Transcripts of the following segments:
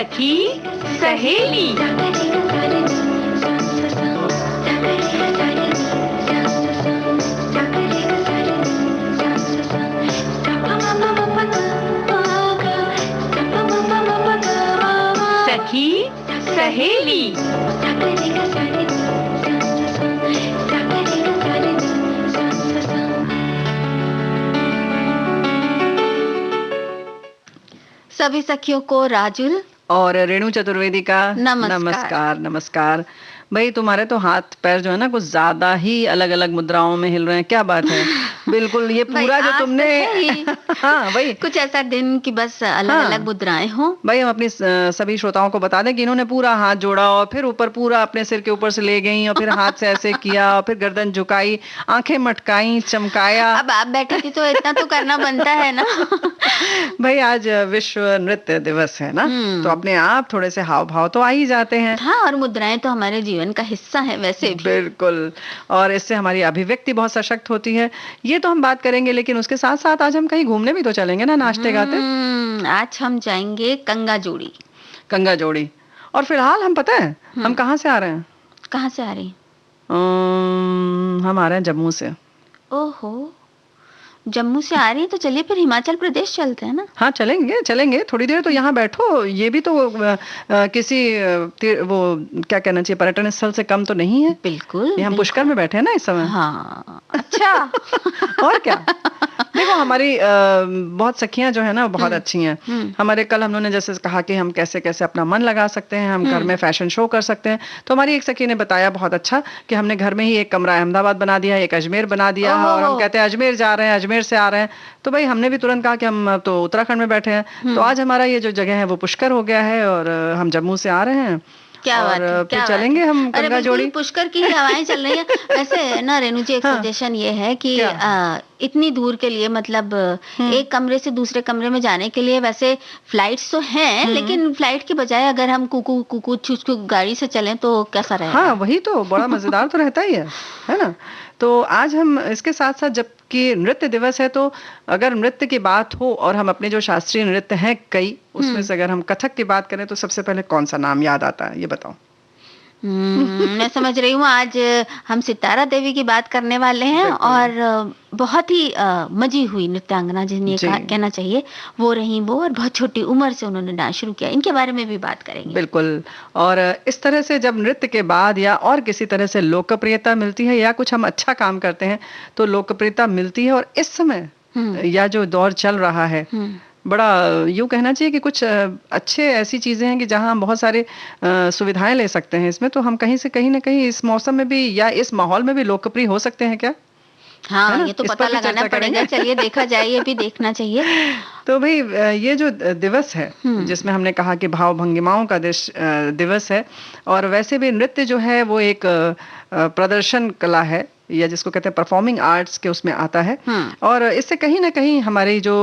सखी सहेली। सखी सहेली। सभी सखियों को राजुल और रेणु चतुर्वेदी का नमस्कार। नमस्कार। भाई तुम्हारे तो हाथ पैर जो है ना कुछ ज्यादा ही अलग अलग मुद्राओं में हिल रहे हैं, क्या बात है? बिल्कुल ये भाई, पूरा जो आज तुमने तो है ही। हाँ भाई, कुछ ऐसा दिन कि बस अलग हाँ। अलग मुद्राएं हों। भाई हम अपनी सभी श्रोताओं को बता दें कि इन्होंने पूरा हाथ जोड़ा और फिर ऊपर पूरा अपने सिर के ऊपर से ले गई और फिर हाथ से ऐसे किया और फिर गर्दन झुकाई, आंखें मटकाई, चमकाया। अब आप बैठी थी तो इतना तो करना बनता है ना। भाई आज विश्व नृत्य दिवस है ना, तो अपने आप थोड़े से हाव भाव तो आ ही जाते हैं। हाँ, और मुद्राएं तो हमारे जीवन का हिस्सा है वैसे भी। बिल्कुल, और इससे हमारी अभिव्यक्ति बहुत सशक्त होती है, ये तो हम बात करेंगे, लेकिन उसके साथ साथ आज हम कहीं घूमने भी तो चलेंगे ना, नाचते गाते। आज हम जाएंगे कंगा जोड़ी। कंगा जोड़ी। और फिलहाल हम पता है हम कहाँ से आ रहे हैं? कहाँ से आ रही? हम आ रहे हैं जम्मू से। ओहो, जम्मू से आ रही है तो चलिए फिर हिमाचल प्रदेश चलते हैं ना। हाँ चलेंगे थोड़ी देर तो यहाँ बैठो, ये भी तो किसी वो क्या कहना चाहिए, पर्यटन स्थल से कम तो नहीं है। बिल्कुल, ये हम पुष्कर में बैठे हैं ना इस समय। हाँ, अच्छा। और क्या, देखो हमारी बहुत सखियां जो है ना बहुत अच्छी हैं। हमारे कल हम लोगों ने जैसे कहा कि हम कैसे कैसे अपना मन लगा सकते हैं, हम घर में फैशन शो कर सकते हैं, तो हमारी एक सखी ने बताया बहुत अच्छा कि हमने घर में ही एक कमरा अहमदाबाद बना दिया, एक अजमेर बना दिया, और हम कहते हैं अजमेर जा रहे हैं, अजमेर से आ रहे हैं। तो भाई हमने भी तुरंत कहा कि हम तो उत्तराखंड में बैठे हैं, तो आज हमारा ये जो जगह है वो पुष्कर हो गया है और हम जम्मू से आ रहे हैं। क्या बात है, फिर चलेंगे हम कंगा जोड़ी। पुष्कर की ही हवाएं चल रही हैं। वैसे ना रेणु जी, एक सजेशन ये है कि इतनी दूर के लिए मतलब एक कमरे से दूसरे कमरे में जाने के लिए वैसे फ्लाइट्स तो हैं, लेकिन फ्लाइट की बजाय अगर हम कुकू चुचकू गाड़ी से चलें तो कैसा रहेगा? हाँ वही तो, बड़ा मजेदार तो रहता ही है ना। तो आज हम इसके साथ साथ, जबकि नृत्य दिवस है, तो अगर नृत्य की बात हो और हम अपने जो शास्त्रीय नृत्य हैं कई, उसमें से अगर हम कथक की बात करें तो सबसे पहले कौन सा नाम याद आता है, ये बताओ। मैं समझ रही हूँ, आज हम सितारा देवी की बात करने वाले हैं और बहुत ही मजी हुई नृत्यांगना जिन्हें कहना चाहिए, वो रही वो, और बहुत छोटी उम्र से उन्होंने डांस शुरू किया। इनके बारे में भी बात करेंगे। बिल्कुल, और इस तरह से जब नृत्य के बाद या और किसी तरह से लोकप्रियता मिलती है या कुछ हम अच्छा काम करते हैं तो लोकप्रियता मिलती है, और इस समय या जो दौर चल रहा है, बड़ा यूँ कहना चाहिए कि कुछ अच्छे ऐसी चीज़ें हैं कि जहाँ हम बहुत सारे सुविधाएं ले सकते हैं इसमें, तो हम कहीं से कहीं ना कहीं इस मौसम में भी या इस माहौल में भी लोकप्रिय हो सकते हैं क्या? हाँ, ये तो पता लगाना पड़ेगा। चलिए देखा जाए, ये भी देखना चाहिए। तो भाई ये जो दिवस है जिसमें हमने कहा कि भाव भंगिमाओं का दिवस है, और वैसे भी नृत्य जो है वो एक प्रदर्शन कला है, या जिसको कहते हैं परफॉर्मिंग आर्ट्स के उसमें आता है, और इससे कहीं ना कहीं हमारी जो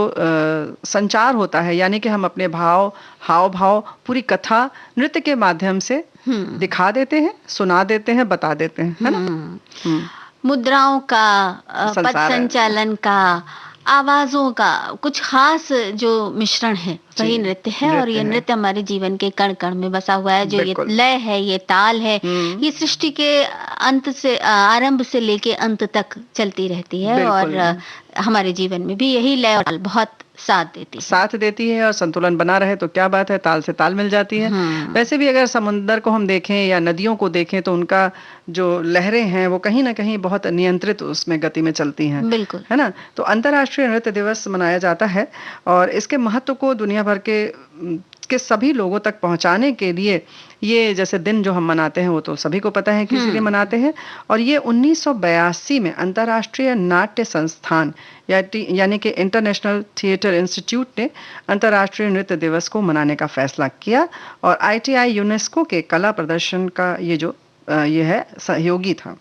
संचार होता है, यानी कि हम अपने हाव भाव पूरी कथा नृत्य के माध्यम से दिखा देते हैं, सुना देते हैं, बता देते हैं, है ना। मुद्राओं का, पद संचालन का, आवाजों का कुछ खास जो मिश्रण है वही नृत्य है, और ये नृत्य हमारे जीवन के कण कण में बसा हुआ है। जो ये लय है, ये ताल है, ये सृष्टि के अंत से, आरंभ से लेके अंत तक चलती रहती है, और हमारे जीवन में भी यही लय और ताल बहुत साथ देती है, और संतुलन बना रहे तो क्या बात है, ताल से ताल मिल जाती है। वैसे भी अगर समुद्र को हम देखें या नदियों को देखें तो उनका जो लहरें हैं वो कहीं ना कहीं बहुत नियंत्रित उसमें गति में चलती हैं, बिल्कुल, है ना। तो अंतर्राष्ट्रीय नृत्य दिवस मनाया जाता है, और इसके महत्व को दुनिया भर के सभी लोगों तक पहुंचाने के लिए ये जैसे दिन जो हम मनाते हैं वो तो सभी को पता है कि इसीलिए मनाते हैं, और ये 1982 में अंतर्राष्ट्रीय नाट्य संस्थान यानी कि इंटरनेशनल थिएटर इंस्टीट्यूट ने अंतर्राष्ट्रीय नृत्य दिवस को मनाने का फैसला किया, और ITI यूनेस्को के कला प्रदर्शन का ये है सहयोगी था।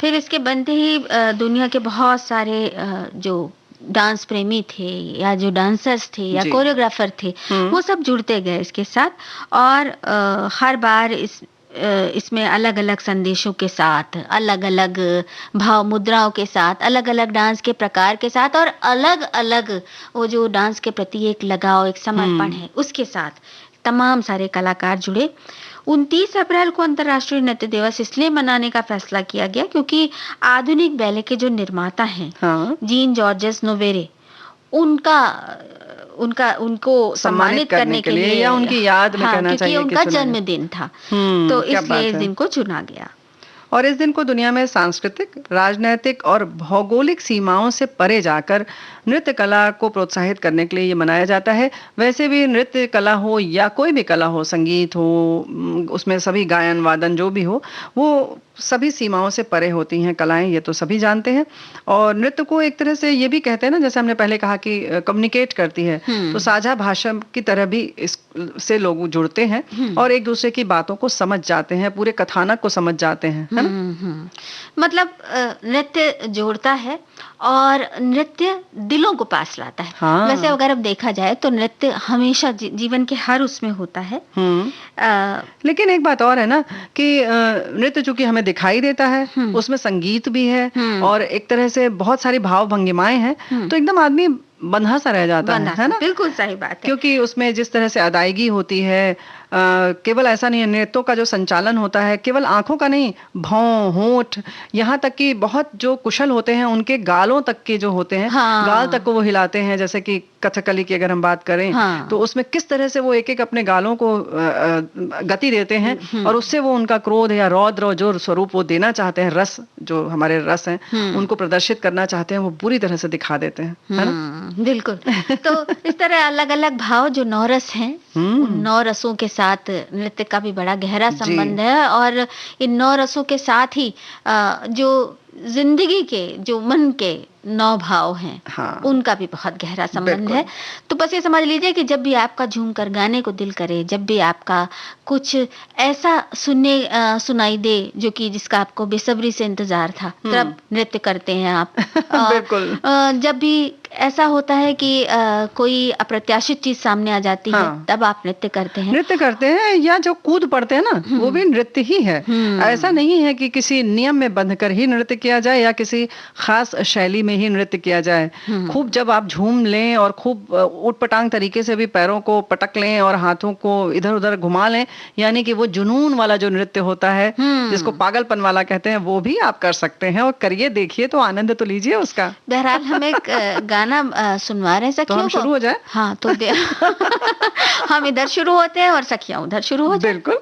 फिर इसके बनते ही दुनिया के बहुत सारे जो डांस प्रेमी थे या जो डांसर्स थे या कोरियोग्राफर थे, वो सब जुड़ते गए इसके साथ, और हर बार इसमें अलग अलग संदेशों के साथ, अलग अलग भाव मुद्राओं के साथ, अलग अलग डांस के प्रकार के साथ, और अलग अलग वो जो डांस के प्रति एक लगाव, एक समर्पण है उसके साथ तमाम सारे कलाकार जुड़े। 29 अप्रैल को अंतर्राष्ट्रीय नृत्य दिवस इसलिए मनाने का फैसला किया गया क्योंकि आधुनिक बैले के जो निर्माता हैं, हाँ, जीन जॉर्जेस नोवेरे, उनको सम्मानित करने के लिए या उनकी याद में कहना चाहिए क्योंकि उनका जन्मदिन था, तो इसलिए इस दिन को चुना गया। और इस दिन को दुनिया में सांस्कृतिक, राजनैतिक और भौगोलिक सीमाओं से परे जाकर नृत्य कला को प्रोत्साहित करने के लिए ये मनाया जाता है। वैसे भी नृत्य कला हो या कोई भी कला हो, संगीत हो, उसमें सभी गायन वादन जो भी हो, वो सभी सीमाओं से परे होती हैं कलाएं, ये तो सभी जानते हैं। और नृत्य को एक तरह से ये भी कहते हैं ना, जैसे हमने पहले कहा कि कम्युनिकेट करती है, तो साझा भाषा की तरह भी इससे लोग जुड़ते हैं और एक दूसरे की बातों को समझ जाते हैं, पूरे कथानक को समझ जाते हैं, है ना? मतलब नृत्य जोड़ता है और नृत्य दिलों को पास लाता है। हाँ। वैसे अगर अब देखा जाए तो नृत्य हमेशा जीवन के हर उसमें होता है। लेकिन एक बात और है ना कि नृत्य चूंकि हमें दिखाई देता है, उसमें संगीत भी है और एक तरह से बहुत सारी भाव भंगिमाएं हैं, तो एकदम आदमी बंधा सा रह जाता है ना? बिल्कुल सही बात है। क्योंकि उसमें जिस तरह से अदायगी होती है, केवल ऐसा नहीं है, नृत्यों का जो संचालन होता है केवल आंखों का नहीं, भौं, होंठ, यहाँ तक कि बहुत जो कुशल होते हैं उनके गालों तक के जो होते हैं, गाल तक को वो हिलाते हैं। जैसे कि कथकली की अगर हम बात करें तो उसमें किस तरह से वो एक एक अपने गालों को गति देते हैं और उससे वो उनका क्रोध या रौद्र जो स्वरूप वो देना चाहते हैं, रस जो हमारे रस हैं उनको प्रदर्शित करना चाहते हैं, वो पूरी तरह से दिखा देते हैं, है ना? बिल्कुल। तो इस तरह अलग अलग भाव जो 9 रस हैं, उन 9 रसों के साथ नृत्य का भी बड़ा गहरा संबंध है और इन 9 रसों के साथ ही जो जिंदगी के, जो मन के 9 भाव हैं, उनका भी बहुत गहरा संबंध है। तो बस ये समझ लीजिए कि जब भी आपका झूम कर गाने को दिल करे, जब भी आपका कुछ ऐसा सुनाई दे जो कि जिसका आपको बेसब्री से इंतजार था, तब नृत्य करते हैं आप। बिल्कुल। जब भी ऐसा होता है कि कोई अप्रत्याशित चीज सामने आ जाती है, तब आप नृत्य करते हैं। या जो कूद पड़ते हैं ना, वो भी नृत्य ही है। ऐसा नहीं है कि किसी नियम में बंधकर ही नृत्य किया जाए या किसी खास शैली में ही नृत्य किया जाए। खूब जब आप झूम लें और खूब उटपटांग तरीके से भी पैरों को पटक लें और हाथों को इधर उधर घुमा लें, यानी कि वो जुनून वाला जो नृत्य होता है, जिसको पागलपन वाला कहते हैं, वो भी आप कर सकते हैं और करिए, देखिए, तो आनंद तो लीजिए उसका। बहरहाल हम एक गाना सुनवा रहे हैं सखियों को। तो हम शुरू हो जाए? हाँ, तो हम इधर शुरू होते हैं और सखियां उधर शुरू हो जाए। बिल्कुल।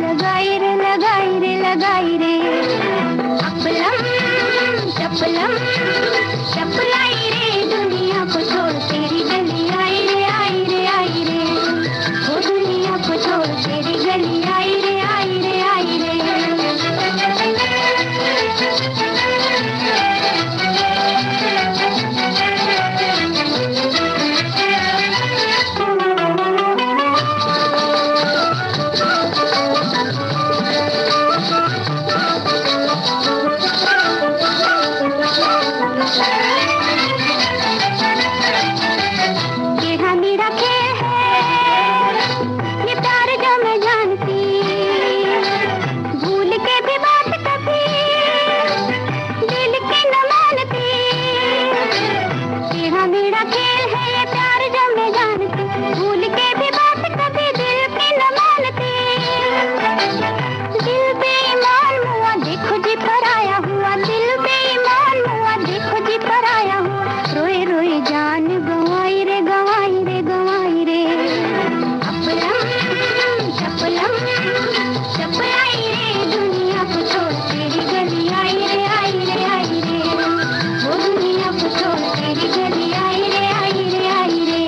लगाई रे लगाई रे लगाई रे। जी पराया हुआ, दिल बेईमान हुआ, देखो जी पराया हुआ, रोए रोए जान गंवाई रे गंवाई रे गंवाई रे। अपलम चपलम चपलाई रे, दुनिया को छोड़ तेरी गली आई रे आई रे आई रे। वो दुनिया को छोड़ तेरी गली आई रे आई रे आई रे।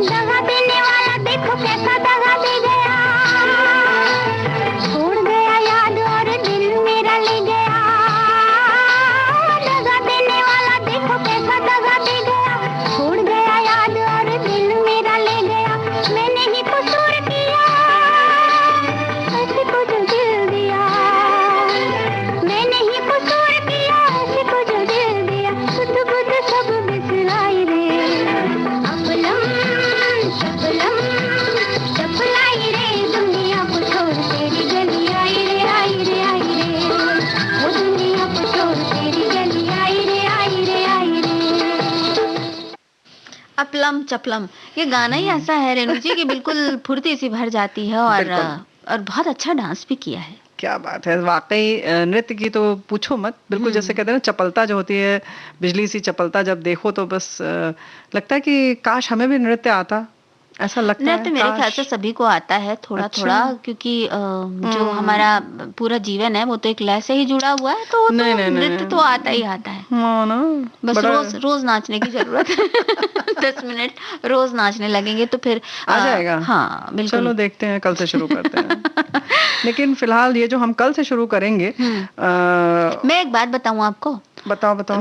दगा देने वाला देखो कैसा दगा दे गया, छोड़ गया याद और दिल मेरा ले गया। दगा देने वाला देखो कैसा दगा दे गया, छोड़ गया याद और दिल मेरा ले गया। मैंने ही कसूर किया, ऐसे को जो दिल दिया। मैंने ही कसूर किया, ऐसे को जो दिल दिया। सुध बुध सब बिसराई रे। अपलम चपलम चपलाई रे, दुनिया को छोड़ तेरी गली आई रे आई रे आई रे। वो दुनिया को छोड़ तेरी गली आई रे आई रे आई रे। अपलम चपलम, ये गाना ही ऐसा है रेणु जी कि बिल्कुल फुर्ती सी भर जाती है और बहुत अच्छा डांस भी किया है। क्या बात है, वाकई नृत्य की तो पूछो मत। बिल्कुल जैसे कहते हैं ना, चपलता जो होती है, बिजली सी चपलता जब देखो तो बस लगता है कि काश हमें भी नृत्य आता, ऐसा लगता है। नृत्य मेरे ख्याल से सभी को आता है थोड़ा थोड़ा, क्योंकि जो हमारा पूरा जीवन है वो तो एक लय से ही जुड़ा हुआ है, तो नृत्य तो आता ही आता है। बस रोज नाचने की जरूरत है। 10 मिनट रोज नाचने लगेंगे तो फिर आ जाएगा। हाँ बिल्कुल। चलो देखते हैं, कल से शुरू करते हैं। लेकिन फिलहाल ये जो हम कल से शुरू करेंगे, मैं एक बात बताऊं आपको। बताओ बताओ।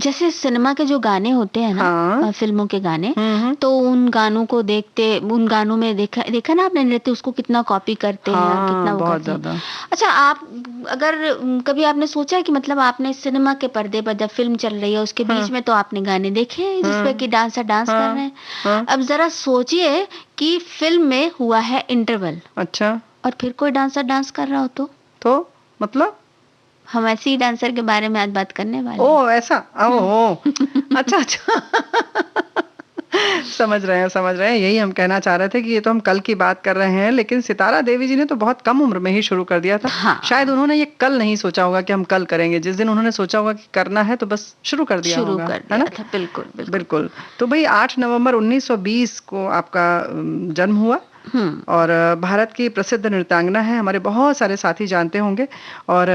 जैसे सिनेमा के जो गाने होते हैं ना, फिल्मों के गाने, तो उन गानों को देखते, उन गानों में देखा ना आपने नृत्य उसको कितना कॉपी करते हैं, कितना वो करते हैं। अच्छा, आप अगर कभी आपने सोचा है कि मतलब आपने सिनेमा के पर्दे पर जब फिल्म चल रही है उसके बीच में तो आपने गाने देखे जिसपे कि डांसर डांस कर रहे हैं। अब जरा सोचिए कि फिल्म में हुआ है इंटरवल, अच्छा, और फिर कोई डांसर डांस कर रहा हो तो मतलब हम ऐसे ही डांसर के बारे में आज बात करने वाले हैं। ओ ऐसा, ओ अच्छा अच्छा। समझ रहे हैं। यही हम कहना चाह रहे थे कि ये तो हम कल की बात कर रहे हैं, लेकिन सितारा देवी जी ने तो बहुत कम उम्र में ही शुरू कर दिया था। हाँ। शायद उन्होंने ये कल नहीं सोचा होगा कि हम कल करेंगे, जिस दिन उन्होंने सोचा होगा कि करना है तो बस शुरू कर दिया होगा, है ना? बिल्कुल। तो भाई 8 नवंबर 1920 को आपका जन्म हुआ और भारत की प्रसिद्ध नृत्यांगना है, हमारे बहुत सारे साथी जानते होंगे। और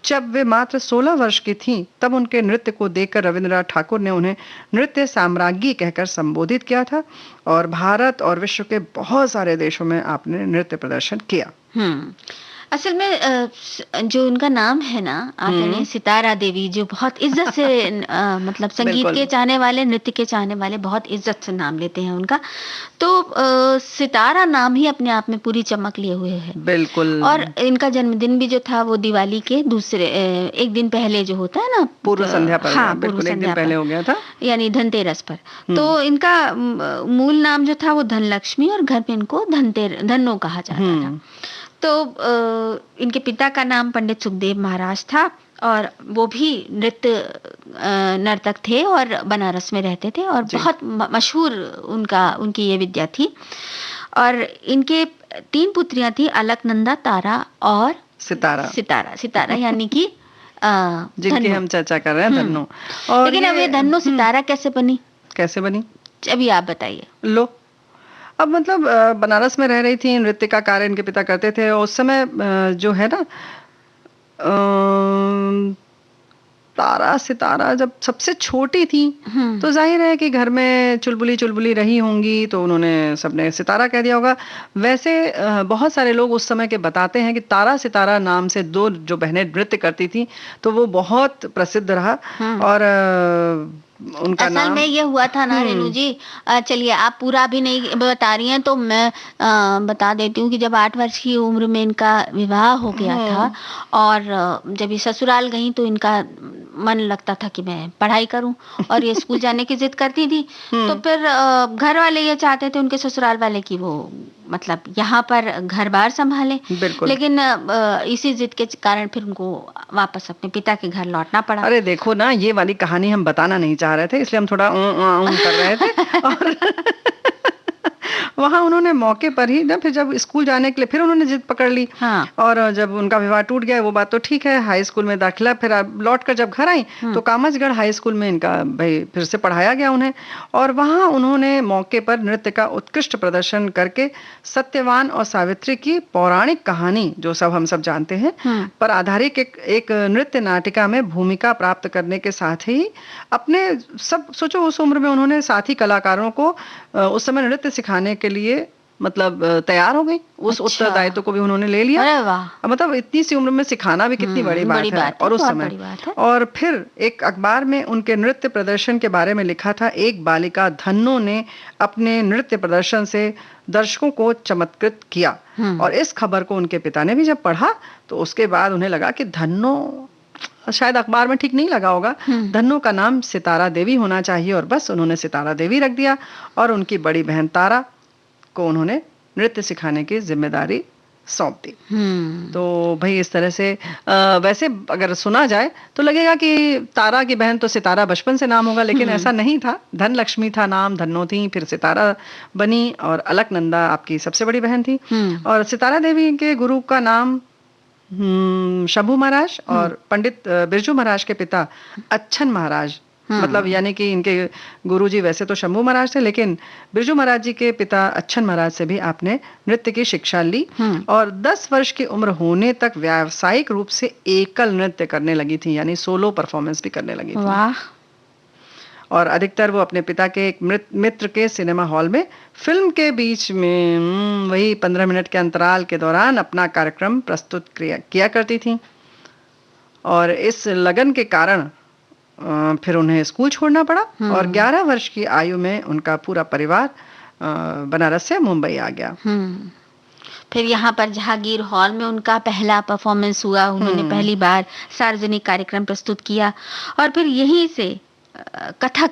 जब वे मात्र 16 वर्ष की थीं तब उनके नृत्य को देखकर रविंद्रनाथ ठाकुर ने उन्हें नृत्य साम्राज्ञी कहकर संबोधित किया था और भारत और विश्व के बहुत सारे देशों में आपने नृत्य प्रदर्शन किया। असल में जो उनका नाम है ना, आपने सितारा देवी, जो बहुत इज्जत से मतलब संगीत के चाहने वाले, नृत्य के चाहने वाले बहुत इज्जत से नाम लेते हैं उनका, तो सितारा नाम ही अपने आप में पूरी चमक लिए हुए है। बिल्कुल। और इनका जन्मदिन भी जो था वो दिवाली के एक दिन पहले जो होता है ना, पूर्व संध्या पर। हाँ, पूर्व संध्या पहले हो गया था, यानी धनतेरस पर। तो इनका मूल नाम जो था वो धनलक्ष्मी, और घर पे इनको धन्नो कहा जाता था। तो इनके पिता का नाम पंडित सुखदेव महाराज था और वो भी नृत्य नर्तक थे और बनारस में रहते थे और बहुत मशहूर उनकी ये विद्या थी। और इनके 3 पुत्रियां थी, अलकनंदा, तारा और सितारा यानी कि जिनकी हम चर्चा कर रहे हैं, धन्नो। और लेकिन अब ये धन्नो सितारा कैसे बनी अभी आप बताइए। लो, अब मतलब बनारस में रह रही थी, नृत्य का कार्य इनके पिता करते थे। उस समय जो है ना, तारा सितारा जब सबसे छोटी थी तो जाहिर है कि घर में चुलबुली रही होंगी, तो उन्होंने सबने सितारा कह दिया होगा। वैसे बहुत सारे लोग उस समय के बताते हैं कि तारा सितारा नाम से 2 जो बहनें नृत्य करती थी, तो वो बहुत प्रसिद्ध रहा। और उनका असल में ये हुआ था ना रेणु जी, चलिए आप पूरा भी नहीं बता रही हैं तो मैं बता देती हूँ कि जब 8 वर्ष की उम्र में इनका विवाह हो गया था और जब ये ससुराल गई तो इनका मन लगता था कि मैं पढ़ाई करूं, और ये स्कूल जाने की जिद करती थी। तो फिर घर वाले ये चाहते थे, उनके ससुराल वाले, कि वो मतलब यहाँ पर घर बार संभाले, लेकिन इसी जिद के कारण फिर उनको वापस अपने पिता के घर लौटना पड़ा। अरे देखो ना, ये वाली कहानी हम बताना नहीं चाह रहे थे, इसलिए हम थोड़ा कर रहे थे। और वहाँ उन्होंने मौके पर ही ना, फिर जब स्कूल जाने के लिए फिर उन्होंने जिद पकड़ ली। हाँ। और जब उनका विवाह टूट गया, वो बात तो ठीक है, हाई स्कूल में दाखिला, फिर लौट कर जब घर आई तो कामचगढ़ हाई स्कूल में इनका भाई फिर से पढ़ाया गया उन्हें। और वहाँ उन्होंने मौके पर नृत्य का उत्कृष्ट प्रदर्शन करके सत्यवान और सावित्री की पौराणिक कहानी, जो सब हम सब जानते हैं, पर आधारित एक नृत्य नाटिका में भूमिका प्राप्त करने के साथ ही अपने सब, सोचो उस उम्र में उन्होंने साथी कलाकारों को उस समय नृत्य सिखाने के लिए मतलब तैयार हो गई। उस उत्तरदायित्व को भी उन्होंने ले लिया। अरे वाह। मतलब इतनी सी उम्र में सिखाना भी कितनी बड़ी बात है। और उस समय और फिर एक अखबार में उनके नृत्य प्रदर्शन के बारे में लिखा था, एक बालिका धन्नो ने अपने नृत्य प्रदर्शन से दर्शकों को चमत्कृत किया। और इस खबर को उनके पिता ने भी जब पढ़ा तो उसके बाद उन्हें लगा कि धन्नो शायद अखबार में ठीक नहीं लगा होगा, धन्नो का नाम सितारा देवी होना चाहिए, और बस उन्होंने सितारा देवी रख दिया। और उनकी बड़ी बहन तारा को उन्होंने नृत्य सिखाने की जिम्मेदारी सौंप दी। तो भाई इस तरह से वैसे अगर सुना जाए तो लगेगा कि तारा की बहन तो सितारा बचपन से नाम होगा, लेकिन ऐसा नहीं था। धनलक्ष्मी था नाम, धन्नो थी, फिर सितारा बनी, और अलकनंदा आपकी सबसे बड़ी बहन थी। और सितारा देवी के गुरु का नाम शंभू महाराज, और पंडित बिरजू महाराज के पिता अच्छन महाराज, मतलब यानी कि इनके गुरुजी वैसे तो शंभू महाराज थे, लेकिन बिरजू महाराज जी के पिता अच्छन महाराज से भी आपने नृत्य की शिक्षा ली। और 10 वर्ष की उम्र होने तक व्यावसायिक रूप से एकल नृत्य करने लगी थी, यानी सोलो परफॉर्मेंस भी करने लगी थी। वाह। और अधिकतर वो अपने पिता के एक मित्र के सिनेमा हॉल में फिल्म के बीच में वही 15 मिनट के अंतराल के दौरान अपना कार्यक्रम प्रस्तुत किया करती थी। और इस लगन के कारण फिर उन्हें स्कूल छोड़ना पड़ा, और 11 वर्ष की आयु में उनका पूरा परिवार बनारस से मुंबई आ गया। फिर यहाँ पर जहांगीर हॉल में उनका पहला परफॉर्मेंस हुआ। उन्होंने पहली बार सार्वजनिक कार्यक्रम प्रस्तुत किया, और फिर यहीं से कथक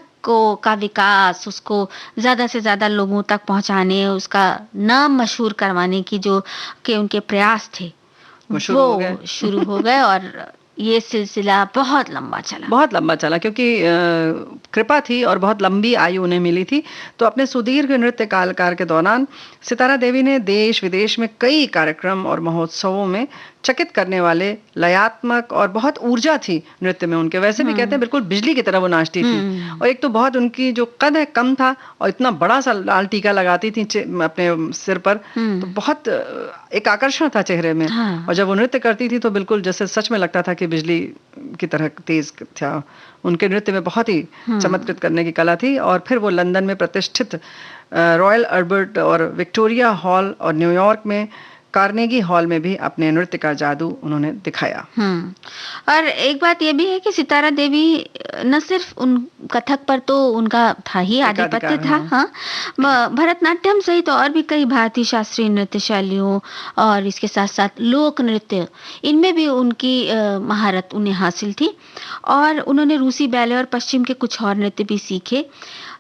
का विकास, उसको ज्यादा से ज्यादा लोगों तक पहुंचाने, उसका नाम मशहूर करवाने की जो के उनके प्रयास थे वो शुरू हो गए। और ये सिलसिला बहुत लंबा चला, क्योंकि कृपा थी और बहुत लंबी आयु उन्हें मिली थी। तो अपने सुदीर्घ नृत्य काल के दौरान सितारा देवी ने देश विदेश में कई कार्यक्रम और महोत्सवों में चकित करने वाले लयात्मक, और बहुत ऊर्जा थी नृत्य में उनके। वैसे भी कहते हैं बिल्कुल बिजली की तरह वो नाचती थी। और एक तो बहुत उनकी जो कद है कम था, और इतना बड़ा सा लाल टीका लगाती थी अपने सिर पर, तो बहुत एक आकर्षण था चेहरे में। और जब वो नृत्य करती थी तो बिल्कुल जैसे सच में लगता था कि बिजली की तरह तेज था। उनके नृत्य में बहुत ही चमत्कृत करने की कला थी। और फिर वो लंदन में प्रतिष्ठित रॉयल अल्बर्ट और विक्टोरिया हॉल और न्यूयॉर्क में कार्नेगी हॉल में भी अपने नृत्य का जादू उन्होंने दिखाया। और एक बात ये भी है कि सितारा देवी न सिर्फ उन कथक पर तो उनका था ही आधिपत्य था, भरतनाट्यम सहित और भी कई भारतीय शास्त्रीय नृत्य शैलियों और इसके साथ साथ लोक नृत्य, इनमें भी उनकी महारत उन्हें हासिल थी। और उन्होंने रूसी बैले और पश्चिम के कुछ और नृत्य भी सीखे।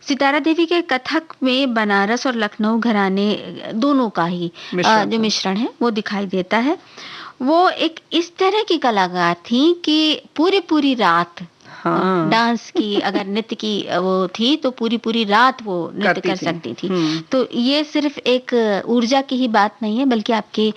सितारा देवी के कथक में बनारस और लखनऊ घराने दोनों का ही जो मिश्रण है वो दिखाई देता है। वो एक इस तरह की कलाकार थी कि पूरी रात डांस की, अगर नृत्य की वो थी तो पूरी रात वो नृत्य कर सकती थी। तो ये सिर्फ एक ऊर्जा की ही बात नहीं है, बल्कि आपके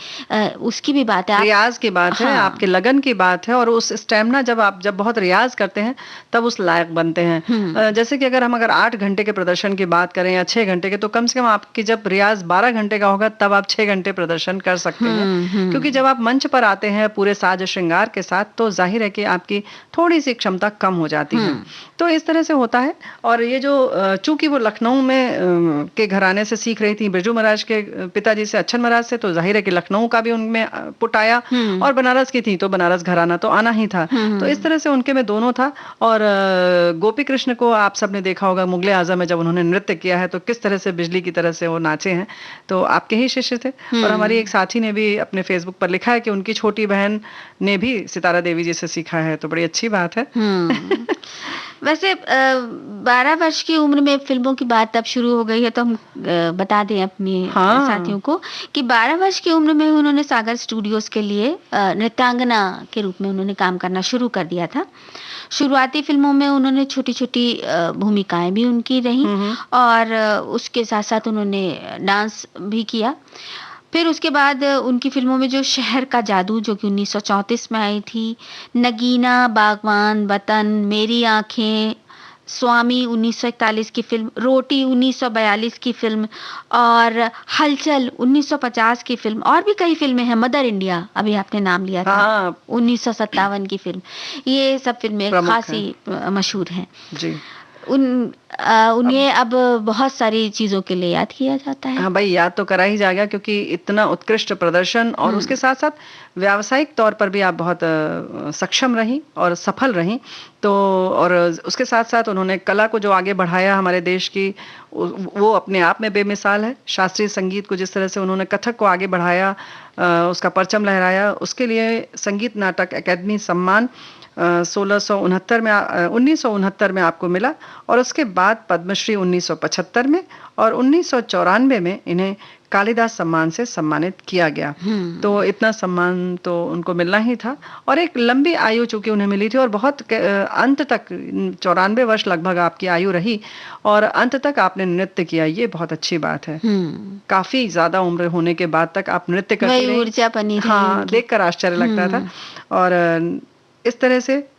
उसकी भी बात है, रियाज की बात है, आपके लगन की बात है। और उस स्टेमिना जब बहुत रियाज करते हैं तब उस लायक बनते हैं। जैसे कि अगर 8 घंटे के प्रदर्शन की बात करें या 6 घंटे के, तो कम से कम आपकी जब रियाज 12 घंटे का होगा तब आप 6 घंटे प्रदर्शन कर सकते हैं। क्योंकि जब आप मंच पर आते हैं पूरे साज श्रृंगार के साथ, तो जाहिर है कि आपकी थोड़ी सी क्षमता कम हो जाती है। तो इस तरह से होता है। और ये जो चूंकि वो लखनऊ में के घराने से सीख रही थी, बिरजू महाराज के पिताजी से, अच्छन महाराज से, तो जाहिर है कि लखनऊ का भी उनमें पुट आया, और बनारस की थी तो बनारस घराना तो आना ही था। तो इस तरह से उनके में दोनों था। और गोपी कृष्ण को आप सबने देखा होगा मुगले आजम में जब उन्होंने नृत्य किया है तो किस तरह से बिजली की तरह से वो नाचे हैं। तो आपके ही शिष्य थे। और हमारी एक साथी ने भी अपने फेसबुक पर लिखा है कि उनकी छोटी बहन ने भी सितारा देवी जी से सीखा है, तो बड़ी अच्छी बात है। वैसे 12 वर्ष की उम्र में फिल्मों की बात अब शुरू हो गई है, तो हम बता दें अपने साथियों को कि 12 वर्ष की उम्र में उन्होंने सागर स्टूडियोज के लिए नृत्यांगना के रूप में उन्होंने काम करना शुरू कर दिया था। शुरुआती फिल्मों में उन्होंने छोटी छोटी भूमिकाएं भी उनकी रही, और उसके साथ साथ उन्होंने डांस भी किया। फिर उसके बाद उनकी फिल्मों में जो शहर का जादू, जो कि 1934 में आई थी, नगीना, बागवान, वतन, मेरी आंखें, स्वामी 1941 की फिल्म, रोटी 1942 की फिल्म, और हलचल 1950 की फिल्म, और भी कई फिल्में हैं, मदर इंडिया अभी आपने नाम लिया था, 1957 की फिल्म, ये सब फिल्में खासी मशहूर हैं जी। उन्हें अब बहुत सारी चीजों के लिए याद किया जाता है। हाँ भाई, याद तो करा ही जाएगा, क्योंकि इतना उत्कृष्ट प्रदर्शन, और उसके साथ साथ व्यावसायिक तौर पर भी आप बहुत सक्षम रही और सफल रही। तो और उसके साथ साथ उन्होंने कला को जो आगे बढ़ाया हमारे देश की, वो अपने आप में बेमिसाल है। शास्त्रीय संगीत को जिस तरह से उन्होंने कथक को आगे बढ़ाया, उसका परचम लहराया, उसके लिए संगीत नाटक अकादमी सम्मान 1969 में आपको मिला, और उसके बाद पद्मश्री 1975 में, और 1994 में इन्हें कालिदास सम्मान से सम्मानित किया गया। तो इतना सम्मान तो उनको मिलना ही था। और एक लंबी आयु चूंकि उन्हें मिली थी, और बहुत अंत तक 94 वर्ष लगभग आपकी आयु रही, और अंत तक आपने नृत्य किया, ये बहुत अच्छी बात है। काफी ज्यादा उम्र होने के बाद तक आप नृत्य करती रही। ऊर्जा बनी रही। हाँ, देखकर आश्चर्य लगता था। और इस तरह से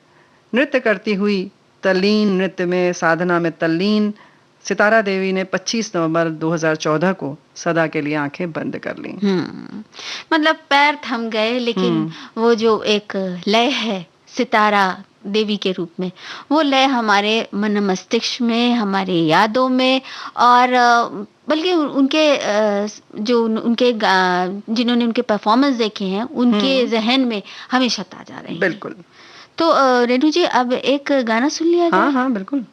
नृत्य करती हुई, तल्लीन नृत्य में, साधना में तल्लीन सितारा देवी ने 25 नवंबर 2014 को सदा के लिए आंखें बंद कर ली। मतलब पैर थम गए, लेकिन वो जो एक लय है सितारा देवी के रूप में, वो लय हमारे मन मस्तिष्क में, हमारे यादों में, और बल्कि उनके जो उनके जिन्होंने उनके परफॉर्मेंस देखे हैं, उनके जहन में हमेशा ताजा रहे। बिल्कुल। तो रेणु जी, अब एक गाना सुन लिया जाए? हाँ बिल्कुल।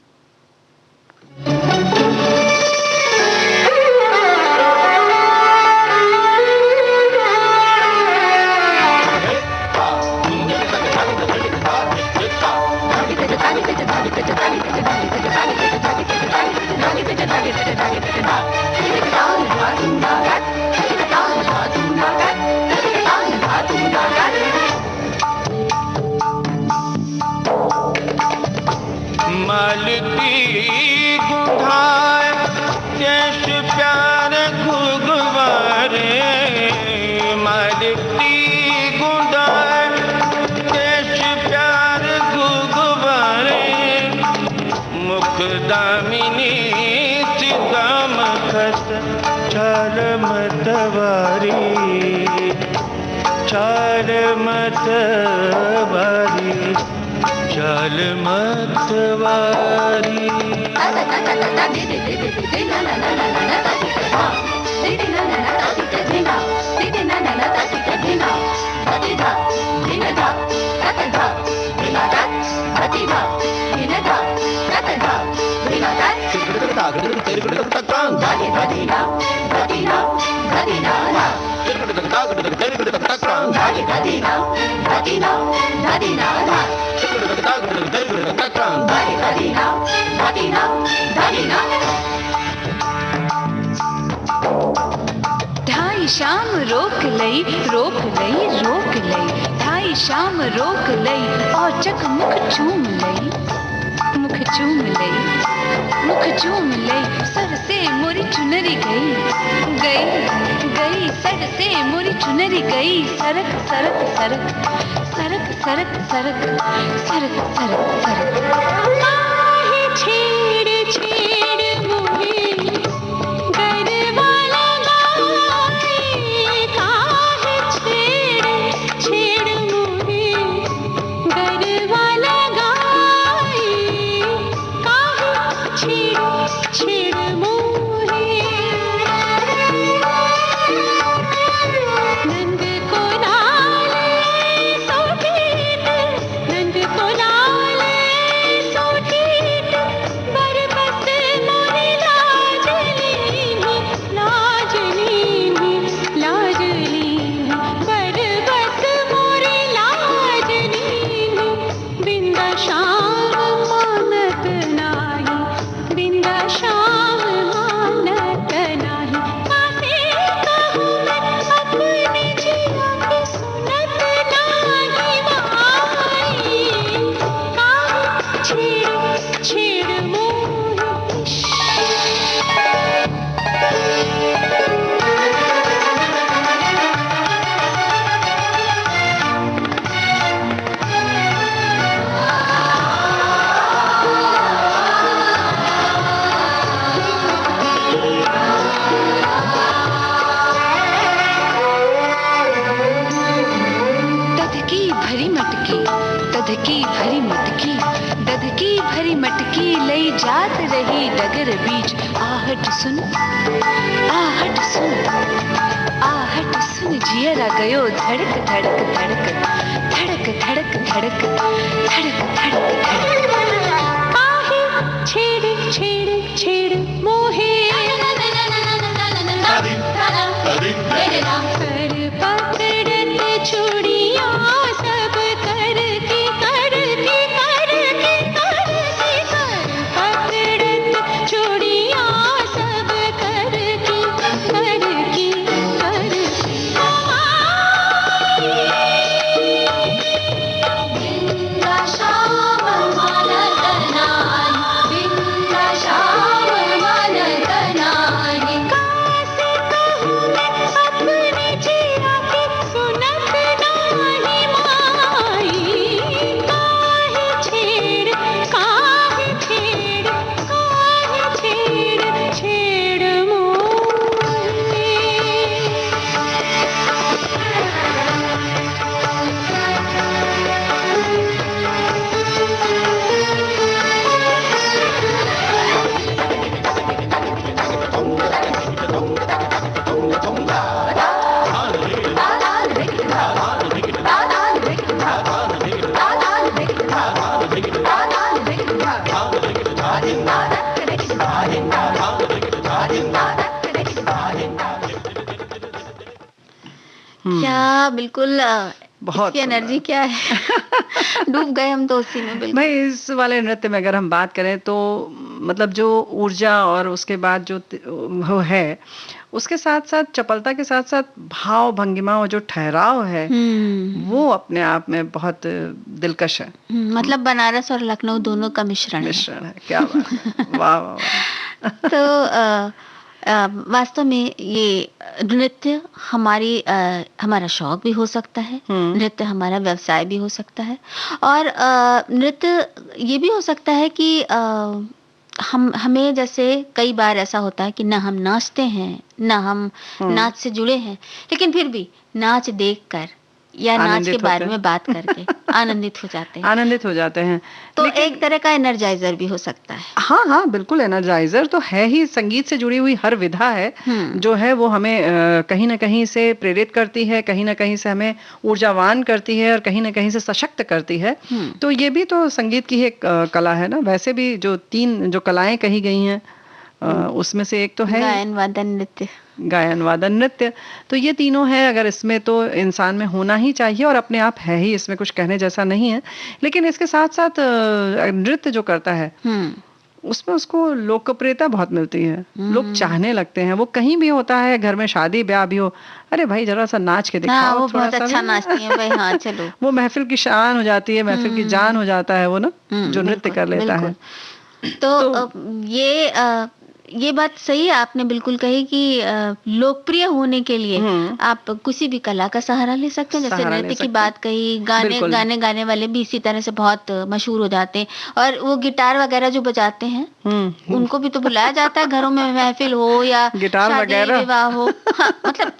ढाई शाम रोक लई, रोक लई, रोक लई, ढाई शाम रोक लई, और चक मुख चूम लई, मुख चूम लई, मुख चूम लई, सर से मोरी चुनरी गई, गई गई, सर से मोरी चुनरी गई, सरक सरक सरक, सरक सरक सरक, सरक सरक सरक, छेड़ छेड़ मोहे गरबा लगाए, काहे छेड़ छेड़ मोहे गरबा लगाए, जात रही डगर बीच। आहट सुन, आहट सुन, आहट सुन, जियरा गयो धड़क धड़क धड़क, धड़क धड़क धड़क, धड़क धड़क धड़क। काहे छेड़ छेड़ छेड़ मोहे, कर पकड़त चूड़ियां सब करके करके करके करके, कर पकड़त चूड़ियां सब करके करके करके। बिंदा शाम मन तनाई, बिंदा शाम मन तनाई। कासे कहूँ मैं अपने जिया के सुनत नाही माई। काहे छेड़ काहे छेड़ काहे छेड़ छेड़ मोहे। क्या बिल्कुल बहुत इसकी एनर्जी क्या है। डूब गए हम तो उसी में बिल्कुल। भाई इस वाले नृत्य में अगर हम बात करें तो मतलब जो ऊर्जा और उसके बाद जो वो है, उसके साथ साथ चपलता के साथ साथ भाव भंगिमा और जो ठहराव है वो अपने आप में बहुत दिलकश है। मतलब बनारस और लखनऊ दोनों का मिश्रण है। क्या बात है। वाह वाह वाह। तो वास्तव में ये नृत्य हमारा शौक भी हो सकता है, नृत्य हमारा व्यवसाय भी हो सकता है, और नृत्य ये भी हो सकता है कि हमें जैसे कई बार ऐसा होता है कि ना हम नाचते हैं ना हम नाच से जुड़े हैं, लेकिन फिर भी नाच देखकर या नाच के बारे में बात करके आनंदित हो जाते हैं। आनंदित हो जाते हैं। तो एक तरह का एनर्जाइजर भी हो सकता है। हाँ हाँ बिल्कुल, एनर्जाइजर तो है ही। संगीत से जुड़ी हुई हर विधा है जो है वो हमें कहीं ना कहीं से प्रेरित करती है, कहीं ना कहीं से हमें ऊर्जावान करती है और कहीं ना कहीं से सशक्त करती है। तो ये भी तो संगीत की एक कला है ना। वैसे भी जो 3 जो कलाएं कही गई हैं उसमें से एक तो है गायन वादन नृत्य। गायन वादन नृत्य, तो ये तीनों है। अगर इसमें तो इंसान में होना ही चाहिए और अपने आप है ही, इसमें कुछ कहने जैसा नहीं है। लेकिन इसके साथ साथ नृत्य जो करता है उसमें उसको लोकप्रियता बहुत मिलती है, लोग चाहने लगते हैं। वो कहीं भी होता है, घर में शादी ब्याह भी हो, अरे भाई जरा सा नाच के दिखाओ, वो थोड़ा बहुत अच्छा नाचती है भाई, हाँ चलो। वो महफिल की शान हो जाती है, महफिल की जान हो जाता है वो ना, जो नृत्य कर लेता है। तो ये बात सही है आपने बिल्कुल कही कि लोकप्रिय होने के लिए आप किसी भी कला का सहारा ले सकते हैं। जैसे नृत्य की बात कही, गाने वाले भी इसी तरह से बहुत मशहूर हो जाते हैं। और वो गिटार वगैरह जो बजाते हैं उनको भी तो बुलाया जाता है घरों में, महफिल हो या गिटार वगैरह विवाह हो। हाँ, मतलब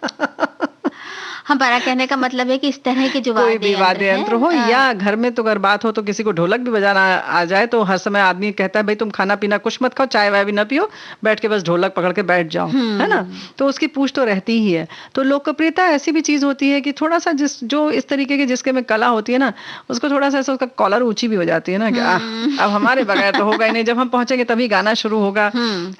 हमारा कहने का मतलब है कि इस तरह के जो कोई भी वाद्य यंत्र हो, या घर में तो अगर बात हो तो किसी को ढोलक भी बजाना आ जाए तो हर समय आदमी कहता है भाई तुम खाना पीना कुछ मत खाओ, चाय वाय भी ना पियो, बैठ के बस ढोलक पकड़ के बैठ जाओ, है ना। तो उसकी पूछ तो रहती ही है। तो लोकप्रियता ऐसी भी चीज होती है कि थोड़ा सा जो इस तरीके की जिसके में कला होती है ना, उसको थोड़ा सा उसका कॉलर ऊंची भी हो जाती है ना कि अब हमारे बगैर तो होगा ही नहीं, जब हम पहुंचेंगे तभी गाना शुरू होगा,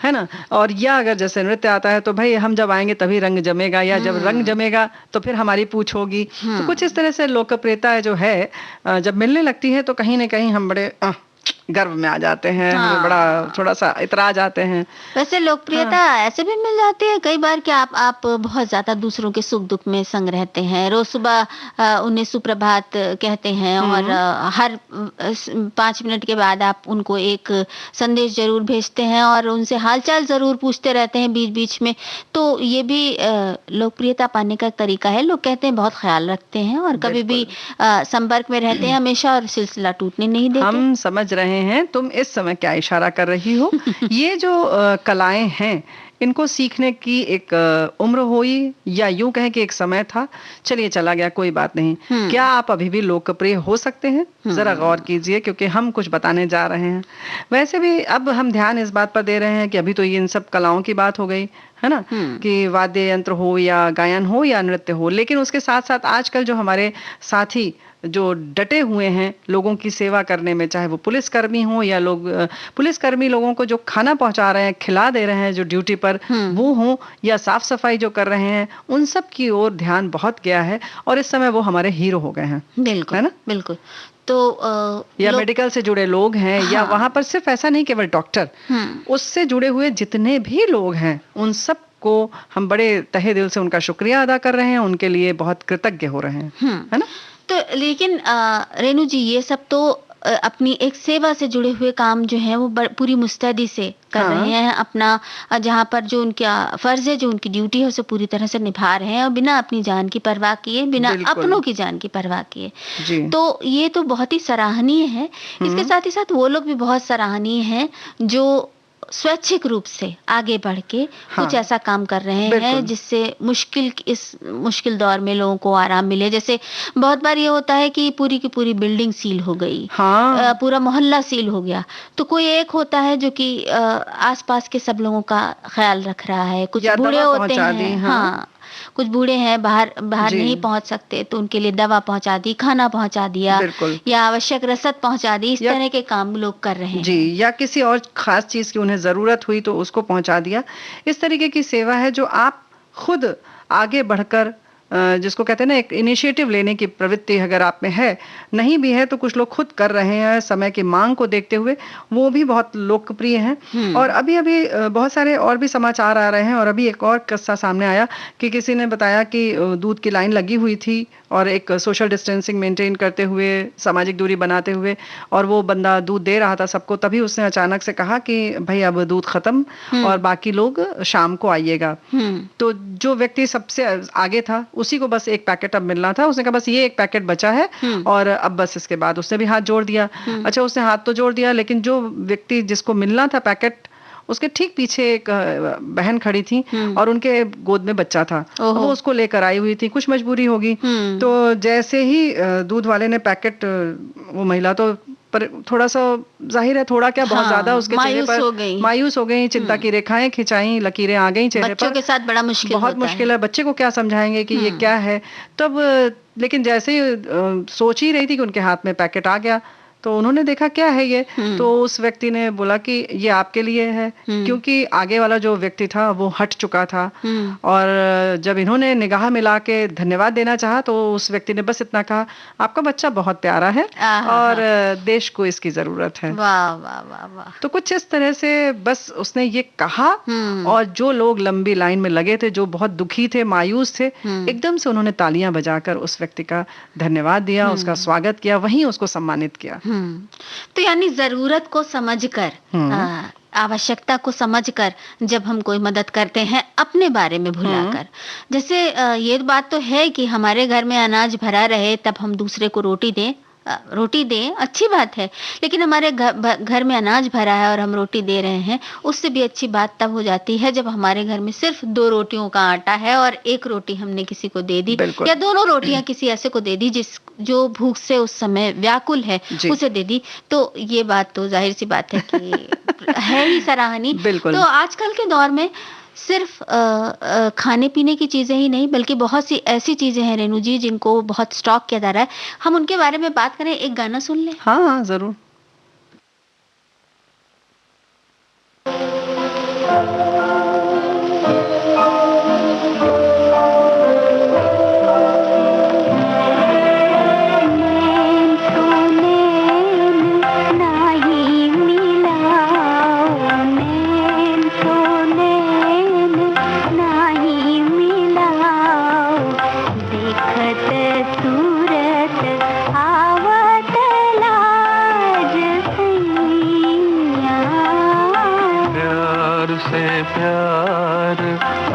है ना। और या अगर जैसे नृत्य आता है तो भाई हम जब आएंगे तभी रंग जमेगा, या जब रंग जमेगा तो फिर हमारी पूछ होगी। तो कुछ इस तरह से लोकप्रियता जो है जब मिलने लगती है तो कहीं ना कहीं हम बड़े गर्व में आ जाते हैं, हमें बड़ा थोड़ा सा इतरा जाते हैं। वैसे लोकप्रियता ऐसे भी मिल जाती है कई बार कि आप बहुत ज्यादा दूसरों के सुख दुख में संग रहते हैं, रोज सुबह उन्हें सुप्रभात कहते हैं और हर 5 मिनट के बाद आप उनको एक संदेश जरूर भेजते हैं और उनसे हालचाल जरूर पूछते रहते हैं बीच बीच में। तो ये भी लोकप्रियता पाने का तरीका है। लोग कहते हैं बहुत ख्याल रखते हैं और कभी भी संपर्क में रहते हैं हमेशा और सिलसिला टूटने नहीं देते। हम समझ रहे हैं तुम इस समय क्या इशारा कर रही हो। ये जो कलाएं हैं इनको सीखने की एक उम्र हुई, या यूं कहें कि एक समय था, चलिए चला गया, कोई बात नहीं। क्या आप अभी भी लोकप्रिय हो सकते हैं? जरा गौर कीजिए, क्योंकि हम कुछ बताने जा रहे हैं। वैसे भी अब हम ध्यान इस बात पर दे रहे हैं कि अभी तो ये इन सब कलाओं की बात हो गई है ना, कि वाद्य यंत्र हो या गायन हो या नृत्य हो, लेकिन उसके साथ साथ आजकल जो हमारे साथी जो डटे हुए हैं लोगों की सेवा करने में, चाहे वो पुलिसकर्मी हो या पुलिसकर्मी लोगों को जो खाना पहुंचा रहे हैं, खिला दे रहे हैं जो ड्यूटी पर वो हो, या साफ सफाई जो कर रहे हैं, उन सब की ओर ध्यान बहुत गया है और इस समय वो हमारे हीरो हो गए हैं। बिल्कुल, है ना? बिल्कुल। तो या मेडिकल से जुड़े लोग हैं, या वहां पर सिर्फ ऐसा नहीं केवल डॉक्टर, उससे जुड़े हुए जितने भी लोग हैं उन सब को हम बड़े तहे दिल से उनका शुक्रिया अदा कर रहे हैं, उनके लिए बहुत कृतज्ञ हो रहे हैं, है ना? तो लेकिन रेणु जी, ये सब तो अपनी एक सेवा से जुड़े हुए काम जो है वो पूरी मुस्तैदी से कर रहे हैं, अपना जहाँ पर जो उनका फर्ज है, जो उनकी ड्यूटी है, उसे पूरी तरह से निभा रहे हैं और बिना अपनी जान की परवाह किए, बिना अपनों की जान की परवाह किए। तो ये तो बहुत ही सराहनीय है। इसके साथ ही साथ वो लोग भी बहुत सराहनीय हैं जो स्वैच्छिक रूप से आगे बढ़ के कुछ ऐसा काम कर रहे हैं जिससे इस मुश्किल दौर में लोगों को आराम मिले। जैसे बहुत बार ये होता है कि पूरी की पूरी बिल्डिंग सील हो गई, पूरा मोहल्ला सील हो गया, तो कोई एक होता है जो कि आसपास के सब लोगों का ख्याल रख रहा है। कुछ बूढ़े होते हैं, कुछ बूढ़े हैं बाहर नहीं पहुंच सकते, तो उनके लिए दवा पहुंचा दी, खाना पहुंचा दिया, या आवश्यक रसद पहुंचा दी। इस तरह के काम लोग कर रहे हैं जी, या किसी और खास चीज की उन्हें जरूरत हुई तो उसको पहुंचा दिया। इस तरीके की सेवा है जो आप खुद आगे बढ़कर, जिसको कहते हैं ना, एक इनिशिएटिव लेने की प्रवृत्ति अगर आप में है, नहीं भी है तो कुछ लोग खुद कर रहे हैं समय की मांग को देखते हुए, वो भी बहुत लोकप्रिय हैं। और अभी अभी बहुत सारे और भी समाचार आ रहे हैं, और अभी एक और किस्सा सामने आया कि किसी ने बताया कि दूध की लाइन लगी हुई थी और एक सोशल डिस्टेंसिंग मेंटेन करते हुए, सामाजिक दूरी बनाते हुए, और वो बंदा दूध दे रहा था सबको, तभी उसने अचानक से कहा कि भाई अब दूध खत्म और बाकी लोग शाम को आइएगा। तो जो व्यक्ति सबसे आगे था उसी को बस एक पैकेट अब मिलना था, उसने कहा बस ये एक पैकेट बचा है और अब बस इसके बाद उसने भी हाथ जोड़ दिया। अच्छा, उसने हाथ तो जोड़ दिया, लेकिन जो व्यक्ति जिसको मिलना था पैकेट, उसके ठीक पीछे एक बहन खड़ी थी और उनके गोद में बच्चा था, वो उसको लेकर आई हुई थी, कुछ मजबूरी होगी। तो जैसे ही दूध वाले ने पैकेट, वो महिला तो पर थोड़ा सा, जाहिर है थोड़ा क्या बहुत ज्यादा उसके चेहरे पर मायूस हो गई, चिंता की रेखाएं खिंचाई, लकीरें आ गई चेहरे पर। बच्चों के साथ बड़ा मुश्किल, बहुत मुश्किल है, बच्चे को क्या समझाएंगे कि ये क्या है। तब लेकिन जैसे सोच ही रही थी कि उनके हाथ में पैकेट आ गया, तो उन्होंने देखा क्या है ये, तो उस व्यक्ति ने बोला कि ये आपके लिए है, क्योंकि आगे वाला जो व्यक्ति था वो हट चुका था। और जब इन्होंने निगाह मिला के धन्यवाद देना चाहा तो उस व्यक्ति ने बस इतना कहा, आपका बच्चा बहुत प्यारा है और देश को इसकी जरूरत है। वाह वाह वाह वाह। तो कुछ इस तरह से बस उसने ये कहा, और जो लोग लंबी लाइन में लगे थे, जो बहुत दुखी थे, मायूस थे, एकदम से उन्होंने तालियां बजाकर उस व्यक्ति का धन्यवाद दिया, उसका स्वागत किया, वहीं उसको सम्मानित किया। तो यानी जरूरत को समझकर, आवश्यकता को समझकर जब हम कोई मदद करते हैं अपने बारे में भुलाकर, जैसे ये बात तो है कि हमारे घर में अनाज भरा रहे तब हम दूसरे को रोटी दें, अच्छी बात है, लेकिन हमारे घर में अनाज भरा है और हम रोटी दे रहे हैं, उससे भी अच्छी बात तब हो जाती है जब हमारे घर में सिर्फ 2 रोटियों का आटा है और 1 रोटी हमने किसी को दे दी, या दोनों रोटियां किसी ऐसे को दे दी जो भूख से उस समय व्याकुल है, उसे दे दी। तो ये बात तो जाहिर सी बात है कि है ही सराहनीय। तो आजकल के दौर में सिर्फ खाने पीने की चीजें ही नहीं, बल्कि बहुत सी ऐसी चीजें हैं रेणु जी जिनको बहुत स्टॉक किया जा रहा है। हम उनके बारे में बात करें, एक गाना सुन लें? हाँ जरूर। प्यार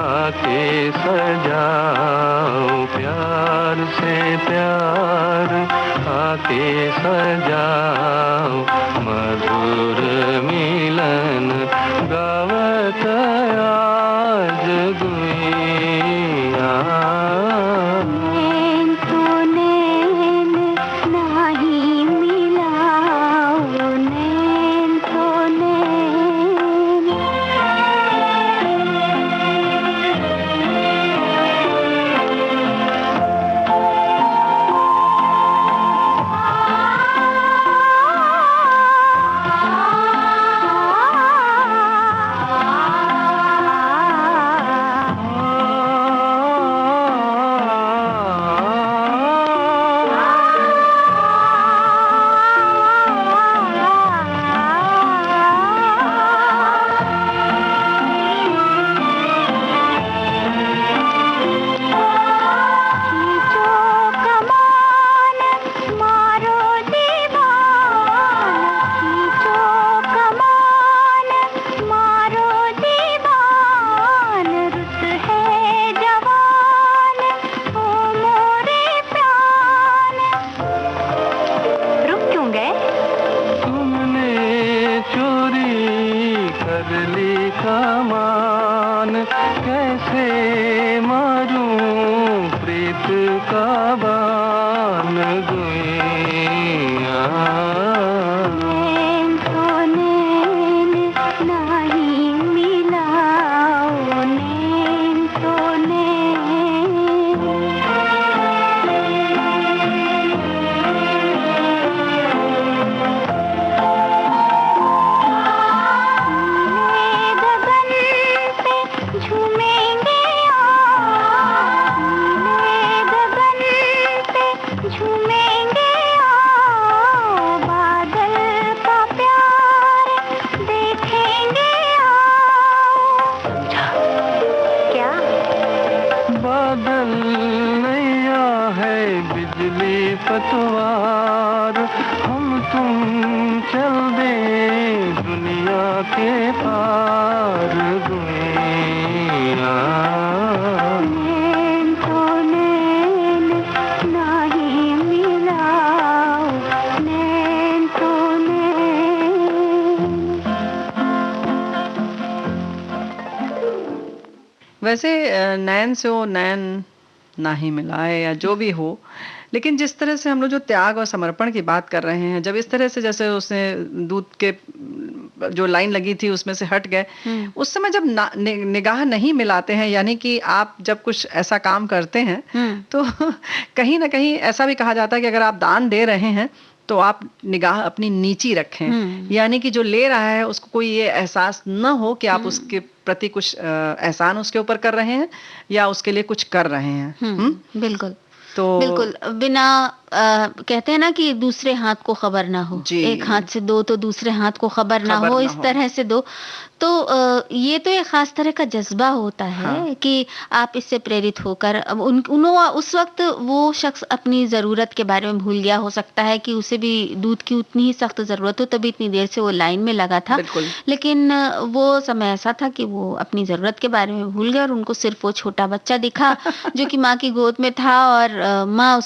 आके सजाओ, प्यार से प्यार आके सजाओ, मधुर मिलन गावत का बान गुइया नैन तो नैन नहीं मिलाओ, नैन तो बादल नैया है बिजली पतवार, हम तुम चल दे दुनिया के पार गुइया नैन तो नैन नहीं मिलाओ, नैन तो वैसे नैन से वो नैन ना ही मिलाए या जो भी हो, लेकिन जिस तरह से हम लोग जो त्याग और समर्पण की बात कर रहे हैं, जब इस तरह से जैसे उसने दूध के जो लाइन लगी थी उसमें से हट गए, उस समय जब निगाह नहीं मिलाते हैं, यानी कि आप जब कुछ ऐसा काम करते हैं तो कहीं ना कहीं ऐसा भी कहा जाता है कि अगर आप दान दे रहे हैं तो आप निगाह अपनी नीची रखें, यानी कि जो ले रहा है उसको कोई ये एहसास न हो कि आप उसके प्रति कुछ एहसान उसके ऊपर कर रहे हैं या उसके लिए कुछ कर रहे हैं। बिल्कुल तो बिल्कुल बिना कहते हैं ना कि दूसरे हाथ को खबर ना हो, एक हाथ से दो तो दूसरे हाथ को खबर ना हो, इस तरह से दो तो ये तो एक खास तरह का जज्बा होता है कि आप इससे प्रेरित होकर अब उस वक्त वो शख्स अपनी ज़रूरत के बारे में भूल गया, हो सकता है कि उसे भी दूध की उतनी ही सख्त ज़रूरत हो, तभी इतनी देर से वो लाइन में लगा था, लेकिन वो समय ऐसा था कि वो अपनी ज़रूरत के बारे में भूल गया और उनको सिर्फ वो छोटा बच्चा दिखा जो कि माँ की गोद में था और माँ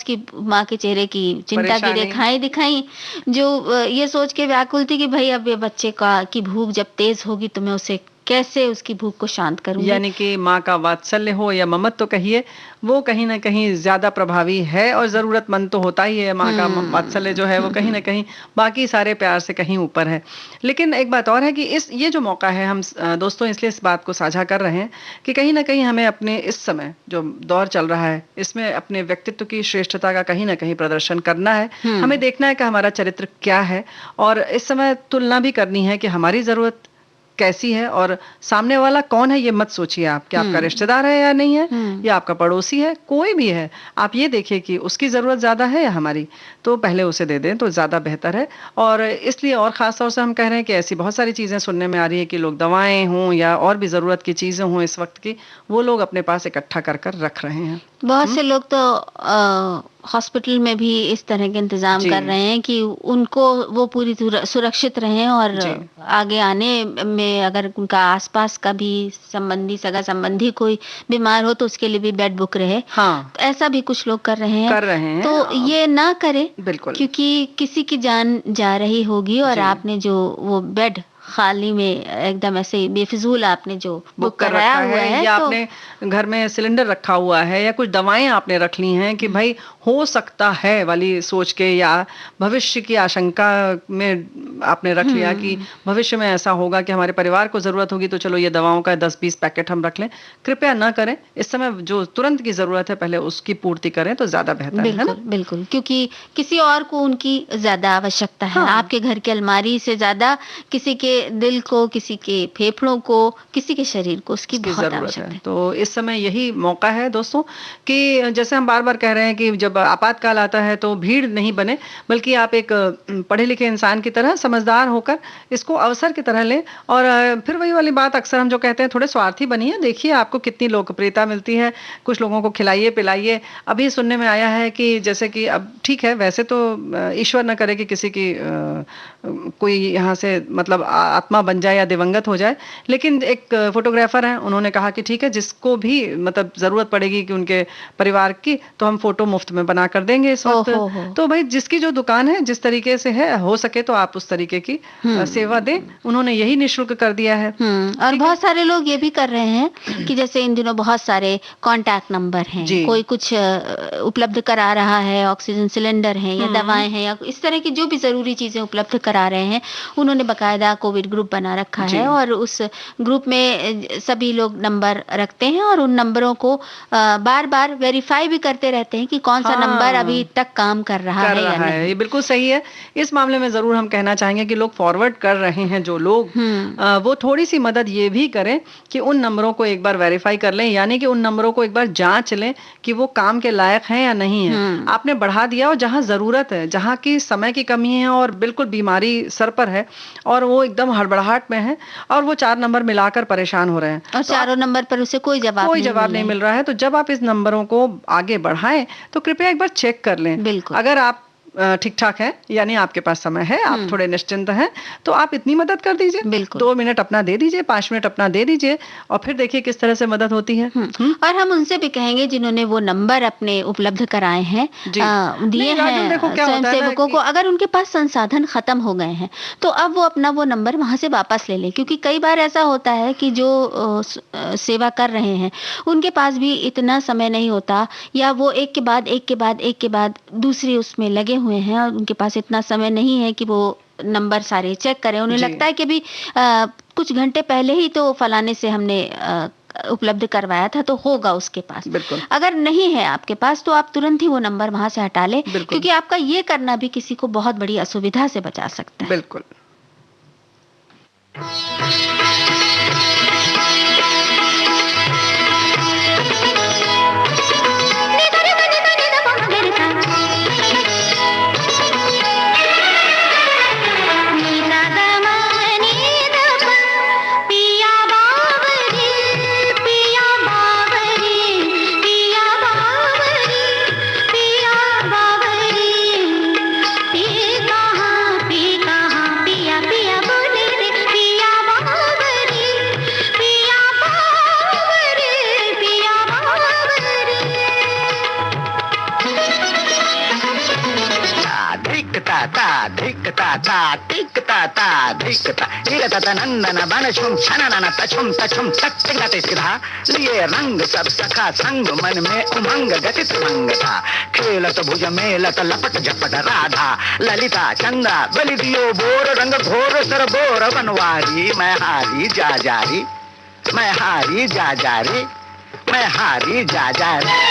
के चेहरे की चिंता की रेखाएं दिखाई, जो ये सोच के व्याकुल थी कि भाई अब ये बच्चे की भूख जब तेज होगी तो मैं उसे कैसे उसकी भूख को शांत करूंगी। यानी कि माँ का वात्सल्य हो या ममत्व तो कहिए, वो कहीं ना कहीं ज्यादा प्रभावी है और जरूरतमंद तो होता ही है। माँ का वात्सल्य जो है वो कहीं ना कहीं बाकी सारे प्यार से कहीं ऊपर है। लेकिन एक बात और है कि ये जो मौका है, हम दोस्तों इसलिए इस बात को साझा कर रहे हैं कि कहीं ना कहीं हमें अपने इस समय जो दौर चल रहा है इसमें अपने व्यक्तित्व की श्रेष्ठता का कहीं ना कहीं प्रदर्शन करना है। हमें देखना है कि हमारा चरित्र क्या है और इस समय तुलना भी करनी है कि हमारी जरूरत कैसी है और सामने वाला कौन है। ये मत सोचिए आप कि आपका रिश्तेदार है या नहीं है या आपका पड़ोसी है, कोई भी है, आप ये देखिए कि उसकी जरूरत ज्यादा है या हमारी, तो पहले उसे दे दें तो ज्यादा बेहतर है। और इसलिए और खास तौर से हम कह रहे हैं कि ऐसी बहुत सारी चीजें सुनने में आ रही है कि लोग दवाएं हों या और भी जरूरत की चीजें हों इस वक्त की, वो लोग अपने पास इकट्ठा कर कर रख रहे हैं। बहुत से लोग तो हॉस्पिटल में भी इस तरह के इंतजाम कर रहे हैं कि उनको वो पूरी सुरक्षित रहें और आगे आने में अगर उनका आसपास का भी सगा संबंधी कोई बीमार हो तो उसके लिए भी बेड बुक रहे। तो ऐसा भी कुछ लोग कर रहे हैं। तो ये ना करें बिल्कुल, क्योंकि किसी की जान जा रही होगी और आपने जो वो बेड खाली में एकदम ऐसे बेफिजूल आपने जो बुक कराया हुआ है या तो आपने घर में सिलेंडर रखा हुआ है या कुछ दवाएं आपने रख ली हैं कि भाई हो सकता है वाली सोच के, या भविष्य की आशंका में आपने रख लिया कि भविष्य में ऐसा होगा कि हमारे परिवार को जरूरत होगी तो चलो ये दवाओं का 10-20 पैकेट हम रख लें। कृपया ना करें। इस समय जो तुरंत की जरूरत है पहले उसकी पूर्ति करें तो ज्यादा बेहतर है ना? बिल्कुल, क्योंकि किसी और को उनकी ज्यादा आवश्यकता है। आपके घर की अलमारी से ज्यादा किसी के दिल को, किसी के फेफड़ों को, किसी के शरीर को उसकी बहुत आवश्यकता है। तो इस समय यही मौका है दोस्तों कि जैसे हम बार बार कह रहे हैं कि जब आपातकाल आता है तो भीड़ नहीं बने, बल्कि आप एक पढ़े लिखे इंसान की तरह समझदार होकर इसको अवसर की तरह लें। और फिर वही वाली बात अक्सर हम जो कहते हैं, थोड़े स्वार्थी बनिए। देखिए आपको कितनी लोकप्रियता मिलती है, कुछ लोगों को खिलाइए पिलाइए। अभी सुनने में आया है कि जैसे कि अब ठीक है, वैसे तो ईश्वर न करे कि किसी की कोई यहाँ से मतलब आत्मा बन जाए या दिवंगत हो जाए। लेकिन एक फोटोग्राफर हैं, उन्होंने कहा कि ठीक है, जिसको भी मतलब जरूरत पड़ेगी कि उनके परिवार की, तो हम फोटो मुफ्त में बना कर देंगे इस वक्त। तो भाई जिसकी जो दुकान है, जिस तरीके से है, हो सके तो आप उस तरीके की सेवा दें। उन्होंने यही निःशुल्क कर दिया है। और बहुत सारे लोग ये भी कर रहे हैं कि जैसे इन दिनों बहुत सारे कांटेक्ट नंबर हैं, कोई कुछ उपलब्ध करा रहा है, ऑक्सीजन सिलेंडर है या दवाएं हैं या इस तरह की जो भी जरूरी चीजें उपलब्ध करा रहे हैं, उन्होंने बकायदा कोविड ग्रुप बना रखा है और उस ग्रुप में सभी लोग नंबर रखते हैं और उन नंबरों को बार बार वेरीफाई भी करते रहते हैं कि कौन सा नंबर अभी तक काम कर रहा है या नहीं। ये बिल्कुल सही है। इस मामले में जरूर हम कहना चाहेंगे कि लोग फॉरवर्ड कर रहे हैं जो लोग, वो थोड़ी सी मदद ये भी करें कि उन नंबरों को एक बार वेरीफाई कर लें, यानी कि उन नंबरों को एक बार जांच लें कि वो काम के लायक हैं या नहीं है। आपने बढ़ा दिया और जहां जरूरत है, जहां की समय की कमी है और बिल्कुल बीमारी सर पर है और वो एकदम हड़बड़ाहट में है और वो 4 नंबर मिलाकर परेशान हो रहे हैं और चारों नंबर पर उसे कोई जवाब नहीं मिल रहा है, तो जब आप इस नंबरों को आगे बढ़ाएं तो कृपया एक बार चेक कर लें। बिल्कुल। अगर आप ठीक ठाक है, यानी आपके पास समय है, आप थोड़े निश्चिंत हैं, तो आप इतनी मदद कर दीजिए। 2 मिनट अपना दे दीजिए, 5 मिनट अपना दे दीजिए और फिर देखिए किस तरह से मदद होती है। और हम उनसे भी कहेंगे जिन्होंने वो नंबर अपने उपलब्ध कराए हैं, दिए हैं स्वयं सेवकों को, अगर उनके पास संसाधन खत्म हो गए हैं तो अब वो अपना वो नंबर वहां से वापस ले लें, क्योंकि कई बार ऐसा होता है कि जो सेवा कर रहे हैं उनके पास भी इतना समय नहीं होता, या वो एक के बाद दूसरी उसमें लगे हुए हैं और उनके पास इतना समय नहीं है कि वो नंबर सारे चेक करें। उन्हें लगता है कि भी कुछ घंटे पहले ही तो फलाने से हमने उपलब्ध करवाया था, तो होगा उसके पास। अगर नहीं है आपके पास तो आप तुरंत ही वो नंबर वहां से हटा लें, क्योंकि आपका ये करना भी किसी को बहुत बड़ी असुविधा से बचा सकता है। बिल्कुल। नंदन बन छुम छनन तछुम तछुम तट सिधा लिए रंग सब सखा संग मन में उमंग गतित मंग था खेलत भुज मेलत लपट झपट राधा ललिता चंदा बलि दियो बोर रंग घोर सर बोर बनवारी मैं हारी जा जारी मैं हारी जा जारी मैं हारी जा जारी।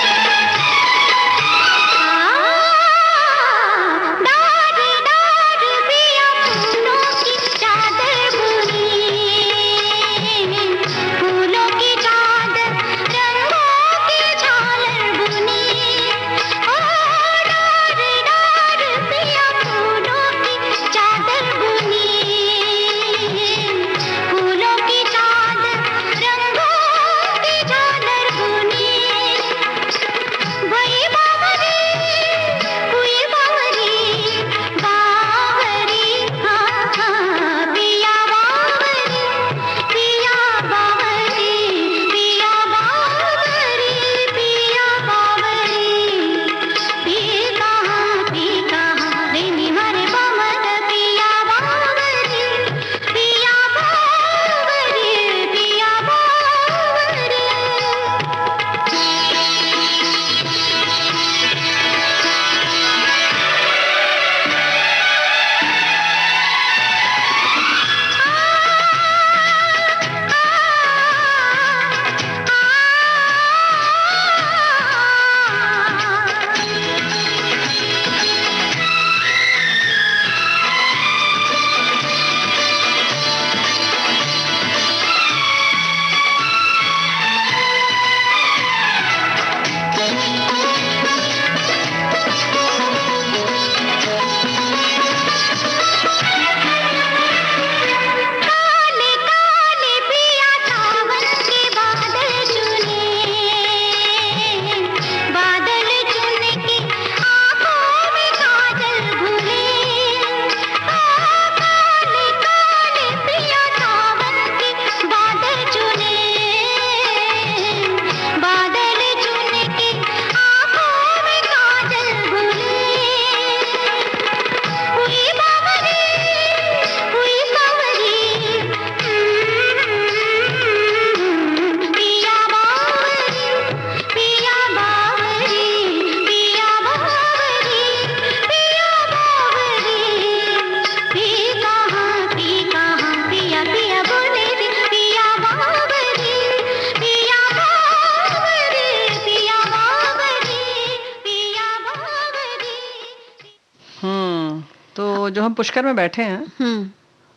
तो जो हम पुष्कर में बैठे हैं,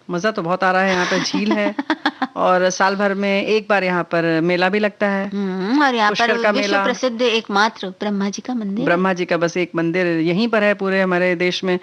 मजा तो बहुत आ रहा है। यहाँ पे झील है और साल भर में एक बार यहाँ पर मेला भी लगता है। और यहाँ पर पुष्कर का विश्व मेला, प्रसिद्ध एकमात्र ब्रह्मा जी का मंदिर, ब्रह्मा जी का बस एक मंदिर यहीं पर है पूरे हमारे देश में।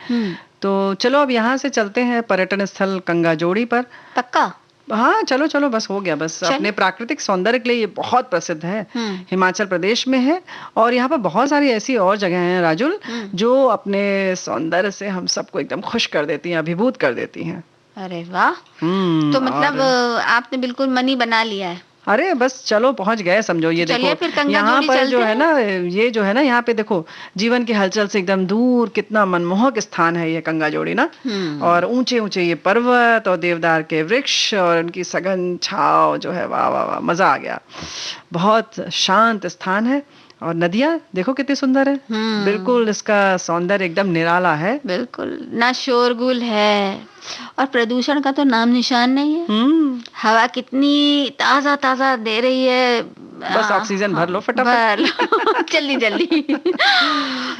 तो चलो अब यहाँ से चलते हैं पर्यटन स्थल गंगाजोड़ी पर। पक्का? हाँ चलो चलो, बस हो गया। बस अपने प्राकृतिक सौंदर्य के लिए ये बहुत प्रसिद्ध है, हिमाचल प्रदेश में है। और यहाँ पर बहुत सारी ऐसी और जगह हैं राजुल, जो अपने सौंदर्य से हम सबको एकदम खुश कर देती हैं, अभिभूत कर देती हैं। अरे वाह, तो मतलब आपने बिल्कुल मन ही बना लिया है। अरे बस चलो पहुंच गए समझो। ये देखो यहाँ पर जो है ना, ये जो है ना, यहाँ पे देखो जीवन की हलचल से एकदम दूर कितना मनमोहक स्थान है ये गंगाजोड़ी ना। और ऊंचे ऊंचे ये पर्वत और देवदार के वृक्ष और उनकी सघन छाव जो है, वाह वाह वाह, मजा आ गया। बहुत शांत स्थान है और नदियाँ देखो कितनी सुंदर है। बिल्कुल इसका सौंदर्य एकदम निराला है। बिल्कुल ना शोरगुल है और प्रदूषण का तो नाम निशान नहीं है। हवा कितनी ताजा ताजा दे रही है, बस ऑक्सीजन भर लो फटाफट। जल्दी जल्दी।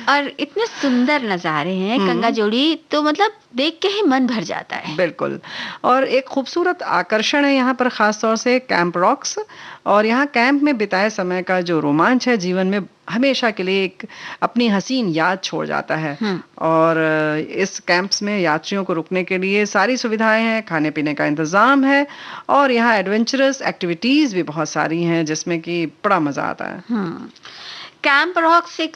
और इतने सुंदर नजारे हैं गंगाजोड़ी, तो मतलब देख के ही मन भर जाता है। बिल्कुल। और एक खूबसूरत आकर्षण है यहाँ पर खास तौर से कैंप रॉक्स। और यहाँ कैंप में बिताए समय का जो रोमांच है जीवन में हमेशा के लिए एक अपनी हसीन याद छोड़ जाता है। और इस कैंप्स में यात्रियों को रुकने के लिए सारी सुविधाएं हैं, खाने पीने का इंतजाम है और यहाँ एडवेंचरस एक्टिविटीज भी बहुत सारी हैं जिसमें कि बड़ा मजा आता है। कैंप रॉक्स एक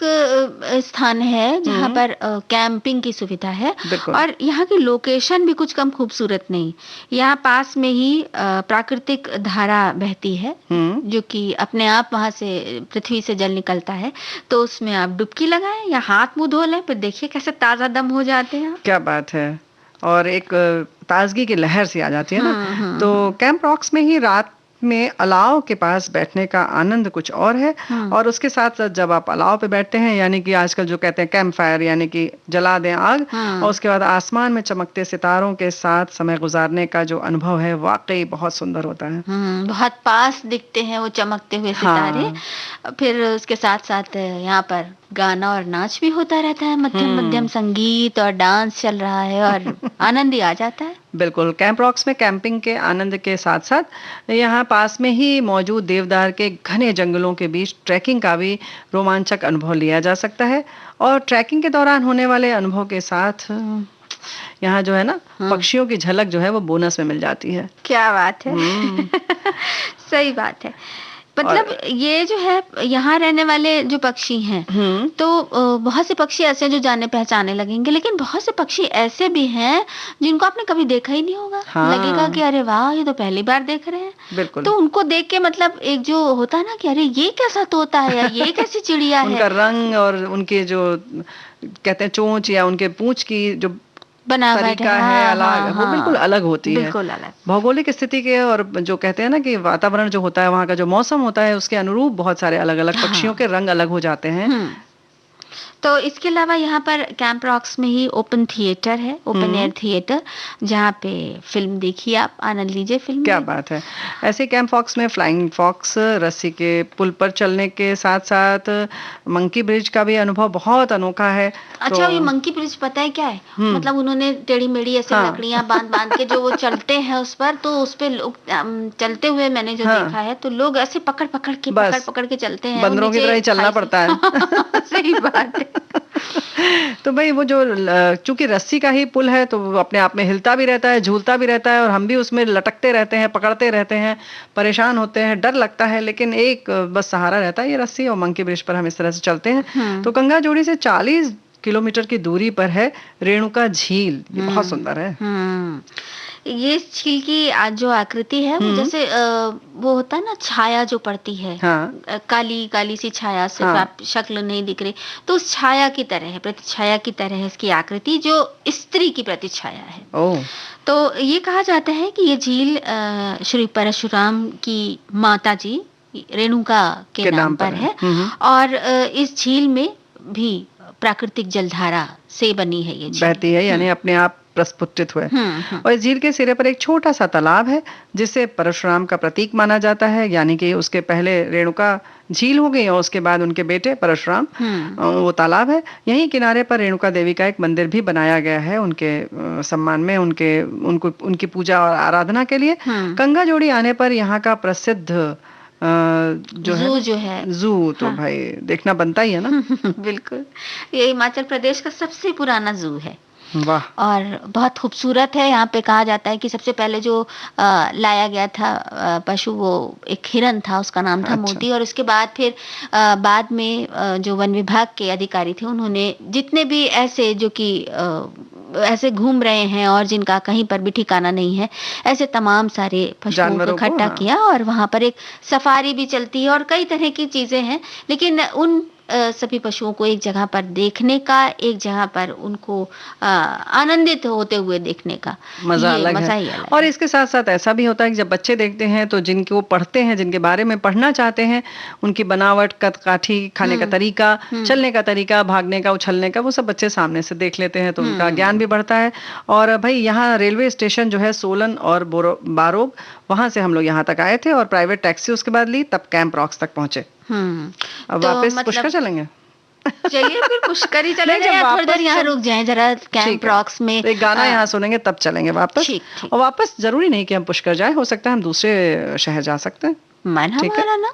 स्थान है जहाँ पर कैंपिंग की सुविधा है और यहाँ की लोकेशन भी कुछ कम खूबसूरत नहीं। यहाँ पास में ही प्राकृतिक धारा बहती है जो कि अपने आप वहां से पृथ्वी से जल निकलता है, तो उसमें आप डुबकी लगाएं या हाथ मुंह धो लें, फिर देखिए कैसे ताजा दम हो जाते हैं। क्या बात है। और एक ताजगी की लहर सी आ जाती है ना। तो कैंप रॉक्स में ही रात में अलाव के पास बैठने का आनंद कुछ और है। और उसके साथ साथ जब आप अलाव पे बैठते हैं, यानी कि आजकल जो कहते हैं कैंप फायर, यानी कि जला दें आग, और उसके बाद आसमान में चमकते सितारों के साथ समय गुजारने का जो अनुभव है वाकई बहुत सुंदर होता है। बहुत पास दिखते हैं वो चमकते हुए सितारे। फिर उसके साथ साथ यहाँ पर गाना और नाच भी होता रहता है, मध्यम मध्यम संगीत और डांस चल रहा है और आनंद ही आ जाता है। बिल्कुल। कैंप रॉक्स में कैंपिंग के आनंद के साथ साथ यहाँ पास में ही मौजूद देवदार के घने जंगलों के बीच ट्रैकिंग का भी रोमांचक अनुभव लिया जा सकता है। और ट्रैकिंग के दौरान होने वाले अनुभव के साथ यहाँ जो है ना पक्षियों की झलक जो है वो बोनस में मिल जाती है। क्या बात है। सही बात है। मतलब ये जो है यहाँ रहने वाले जो पक्षी हैं, तो बहुत से पक्षी ऐसे हैं जो जाने पहचाने लगेंगे, लेकिन बहुत से पक्षी ऐसे भी हैं जिनको आपने कभी देखा ही नहीं होगा। लगेगा कि अरे वाह, ये तो पहली बार देख रहे हैं। बिल्कुल। तो उनको देख के मतलब एक जो होता है ना कि अरे ये कैसा तोता है या ये कैसी चिड़िया है। उनका रंग और उनके जो कहते हैं चोंच या उनके पूंछ की जो बनावट है अलग, वो बिल्कुल अलग होती है। बिल्कुल अलग। भौगोलिक स्थिति के और जो कहते हैं ना कि वातावरण जो होता है वहाँ का जो मौसम होता है उसके अनुरूप बहुत सारे अलग अलग पक्षियों के रंग अलग हो जाते हैं। तो इसके अलावा यहाँ पर कैंप रॉक्स में ही ओपन थिएटर है, ओपन एयर थिएटर, जहाँ पे फिल्म देखिए, आप आनंद लीजिए फिल्म। क्या बात है। ऐसे कैंप फॉक्स में फ्लाइंग फॉक्स, रस्सी के पुल पर चलने के साथ साथ मंकी ब्रिज का भी अनुभव बहुत अनोखा है। अच्छा, ये मंकी ब्रिज पता है क्या है? मतलब उन्होंने टेढ़ी मेढ़ी ऐसे लकड़ियां बांध के जो वो चलते हैं उस पर, तो उस पे लोग चलते हुए मैंने जो देखा है, तो लोग ऐसे पकड़ पकड़ के चलते हैं, बंदरों की तरह ही चलना पड़ता है। सही बात है। तो भाई वो जो चूंकि रस्सी का ही पुल है तो वो अपने आप में हिलता भी रहता है, झूलता भी रहता है, और हम भी उसमें लटकते रहते हैं, पकड़ते रहते हैं, परेशान होते हैं, डर लगता है, लेकिन एक बस सहारा रहता है ये रस्सी, और मंकी ब्रिज पर हम इस तरह से चलते हैं। तो गंगाजोड़ी से 40 किलोमीटर की दूरी पर है रेणुका झील। ये बहुत सुंदर है। ये झील की जो आकृति है वो जैसे वो होता है ना, छाया जो पड़ती है, काली काली सी छाया, सिर्फ आप शक्ल नहीं दिख रही, तो उस छाया की तरह है, प्रतिछाया की तरह है इसकी आकृति, जो स्त्री की प्रतिछाया है। तो ये कहा जाता है कि ये झील श्री परशुराम की माता जी रेणुका के नाम पर है, और इस झील में भी प्राकृतिक जलधारा से बनी है, ये बहती है, यानी अपने आप प्रस्फुटित हुए। और इस झील के सिरे पर एक छोटा सा तालाब है जिसे परशुराम का प्रतीक माना जाता है, यानी कि उसके पहले रेणुका झील हो गई और उसके बाद उनके बेटे परशुराम, वो तालाब है। यहीं किनारे पर रेणुका देवी का एक मंदिर भी बनाया गया है उनके सम्मान में, उनकी पूजा और आराधना के लिए। गंगा जोड़ी आने पर यहाँ का प्रसिद्ध जो है जू तो हाँ। भाई देखना बनता ही है ना। बिल्कुल, ये हिमाचल प्रदेश का सबसे पुराना जू है। वाह। और बहुत खूबसूरत है। यहाँ पे कहा जाता है कि सबसे पहले जो लाया गया था पशु, वो एक हिरन था, उसका नाम था मोती। और उसके बाद फिर बाद में जो वन विभाग के अधिकारी थे, उन्होंने जितने भी ऐसे जो कि ऐसे घूम रहे हैं और जिनका कहीं पर भी ठिकाना नहीं है, ऐसे तमाम सारे पशुओं को इकट्ठा किया और वहां पर एक सफारी भी चलती है और कई तरह की चीजें हैं। लेकिन उन सभी पशुओं को एक जगह पर देखने का, एक जगह पर उनको आनंदित होते हुए देखने का मजा अलग है। और इसके साथ साथ ऐसा भी होता है कि जब बच्चे देखते हैं तो जिनके वो पढ़ते हैं, जिनके बारे में पढ़ना चाहते हैं, उनकी बनावट, कद काठी, खाने का तरीका, चलने का तरीका, भागने का, उछलने का, वो सब बच्चे सामने से देख लेते हैं तो उनका ज्ञान भी बढ़ता है। और भाई यहाँ रेलवे स्टेशन जो है सोलन और बारोग, वहां से हम लोग यहाँ तक आए थे और प्राइवेट टैक्सी उसके बाद ली, तब कैंप रॉक्स तक पहुंचे। अब तो वापस पुष्कर चलेंगे। चलिए फिर पुष्कर ही चले जाएं, थोड़ी देर यहाँ रुक जाएं जरा कैंप रॉक्स में। एक गाना यहाँ सुनेंगे तब चलेंगे वापस। और वापस जरूरी नहीं कि हम पुष्कर जाए, हो सकता है हम दूसरे शहर जा सकते हैं। मन हमारा ना।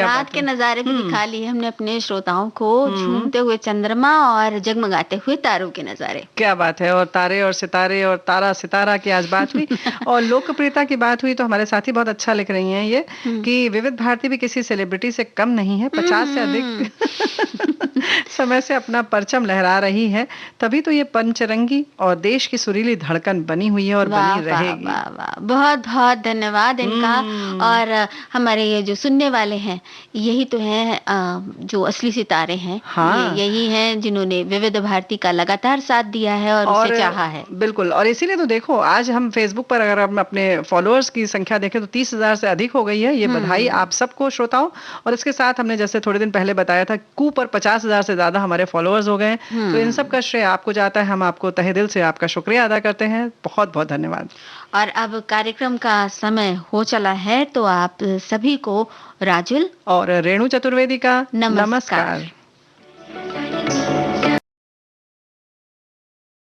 रात के नजारे भी दिखा लिए हमने अपने श्रोताओं को, झूमते हुए चंद्रमा और जगमगाते हुए तारों के नजारे। क्या बात है। और तारे और सितारे और तारा सितारा की आज बात हुई और लोकप्रियता की बात हुई, तो हमारे साथी बहुत अच्छा लिख रही हैं ये कि विविध भारती भी किसी सेलिब्रिटी से कम नहीं है, 50 से अधिक समय से अपना परचम लहरा रही है, तभी तो ये पंचरंगी और देश की सुरीली धड़कन बनी हुई है और बनी रहेगी। वाह वाह, बहुत बहुत धन्यवाद इनका। और हमारे ये जो सुनने वाले हैं यही तो हैं जो असली सितारे हैं। हाँ। यही हैं जिन्होंने विविध भारती का लगातार साथ दिया है और उसे चाहा है। बिल्कुल, और इसीलिए तो देखो आज हम फेसबुक पर अगर हम अपने फॉलोअर्स की संख्या देखें तो 30,000 से अधिक हो गई है। ये बधाई आप सबको श्रोताओं। और इसके साथ हमने जैसे थोड़े दिन पहले बताया था कू पर 50,000 से ज्यादा हमारे फॉलोअर्स हो गए। तो इन सब का श्रेय आपको जाता है। हम आपको तहे दिल से आपका शुक्रिया अदा करते हैं। बहुत बहुत धन्यवाद। और अब कार्यक्रम का समय हो चला है, तो आप सभी को राजुल और रेणु चतुर्वेदी का नमस्कार। नमस्कार।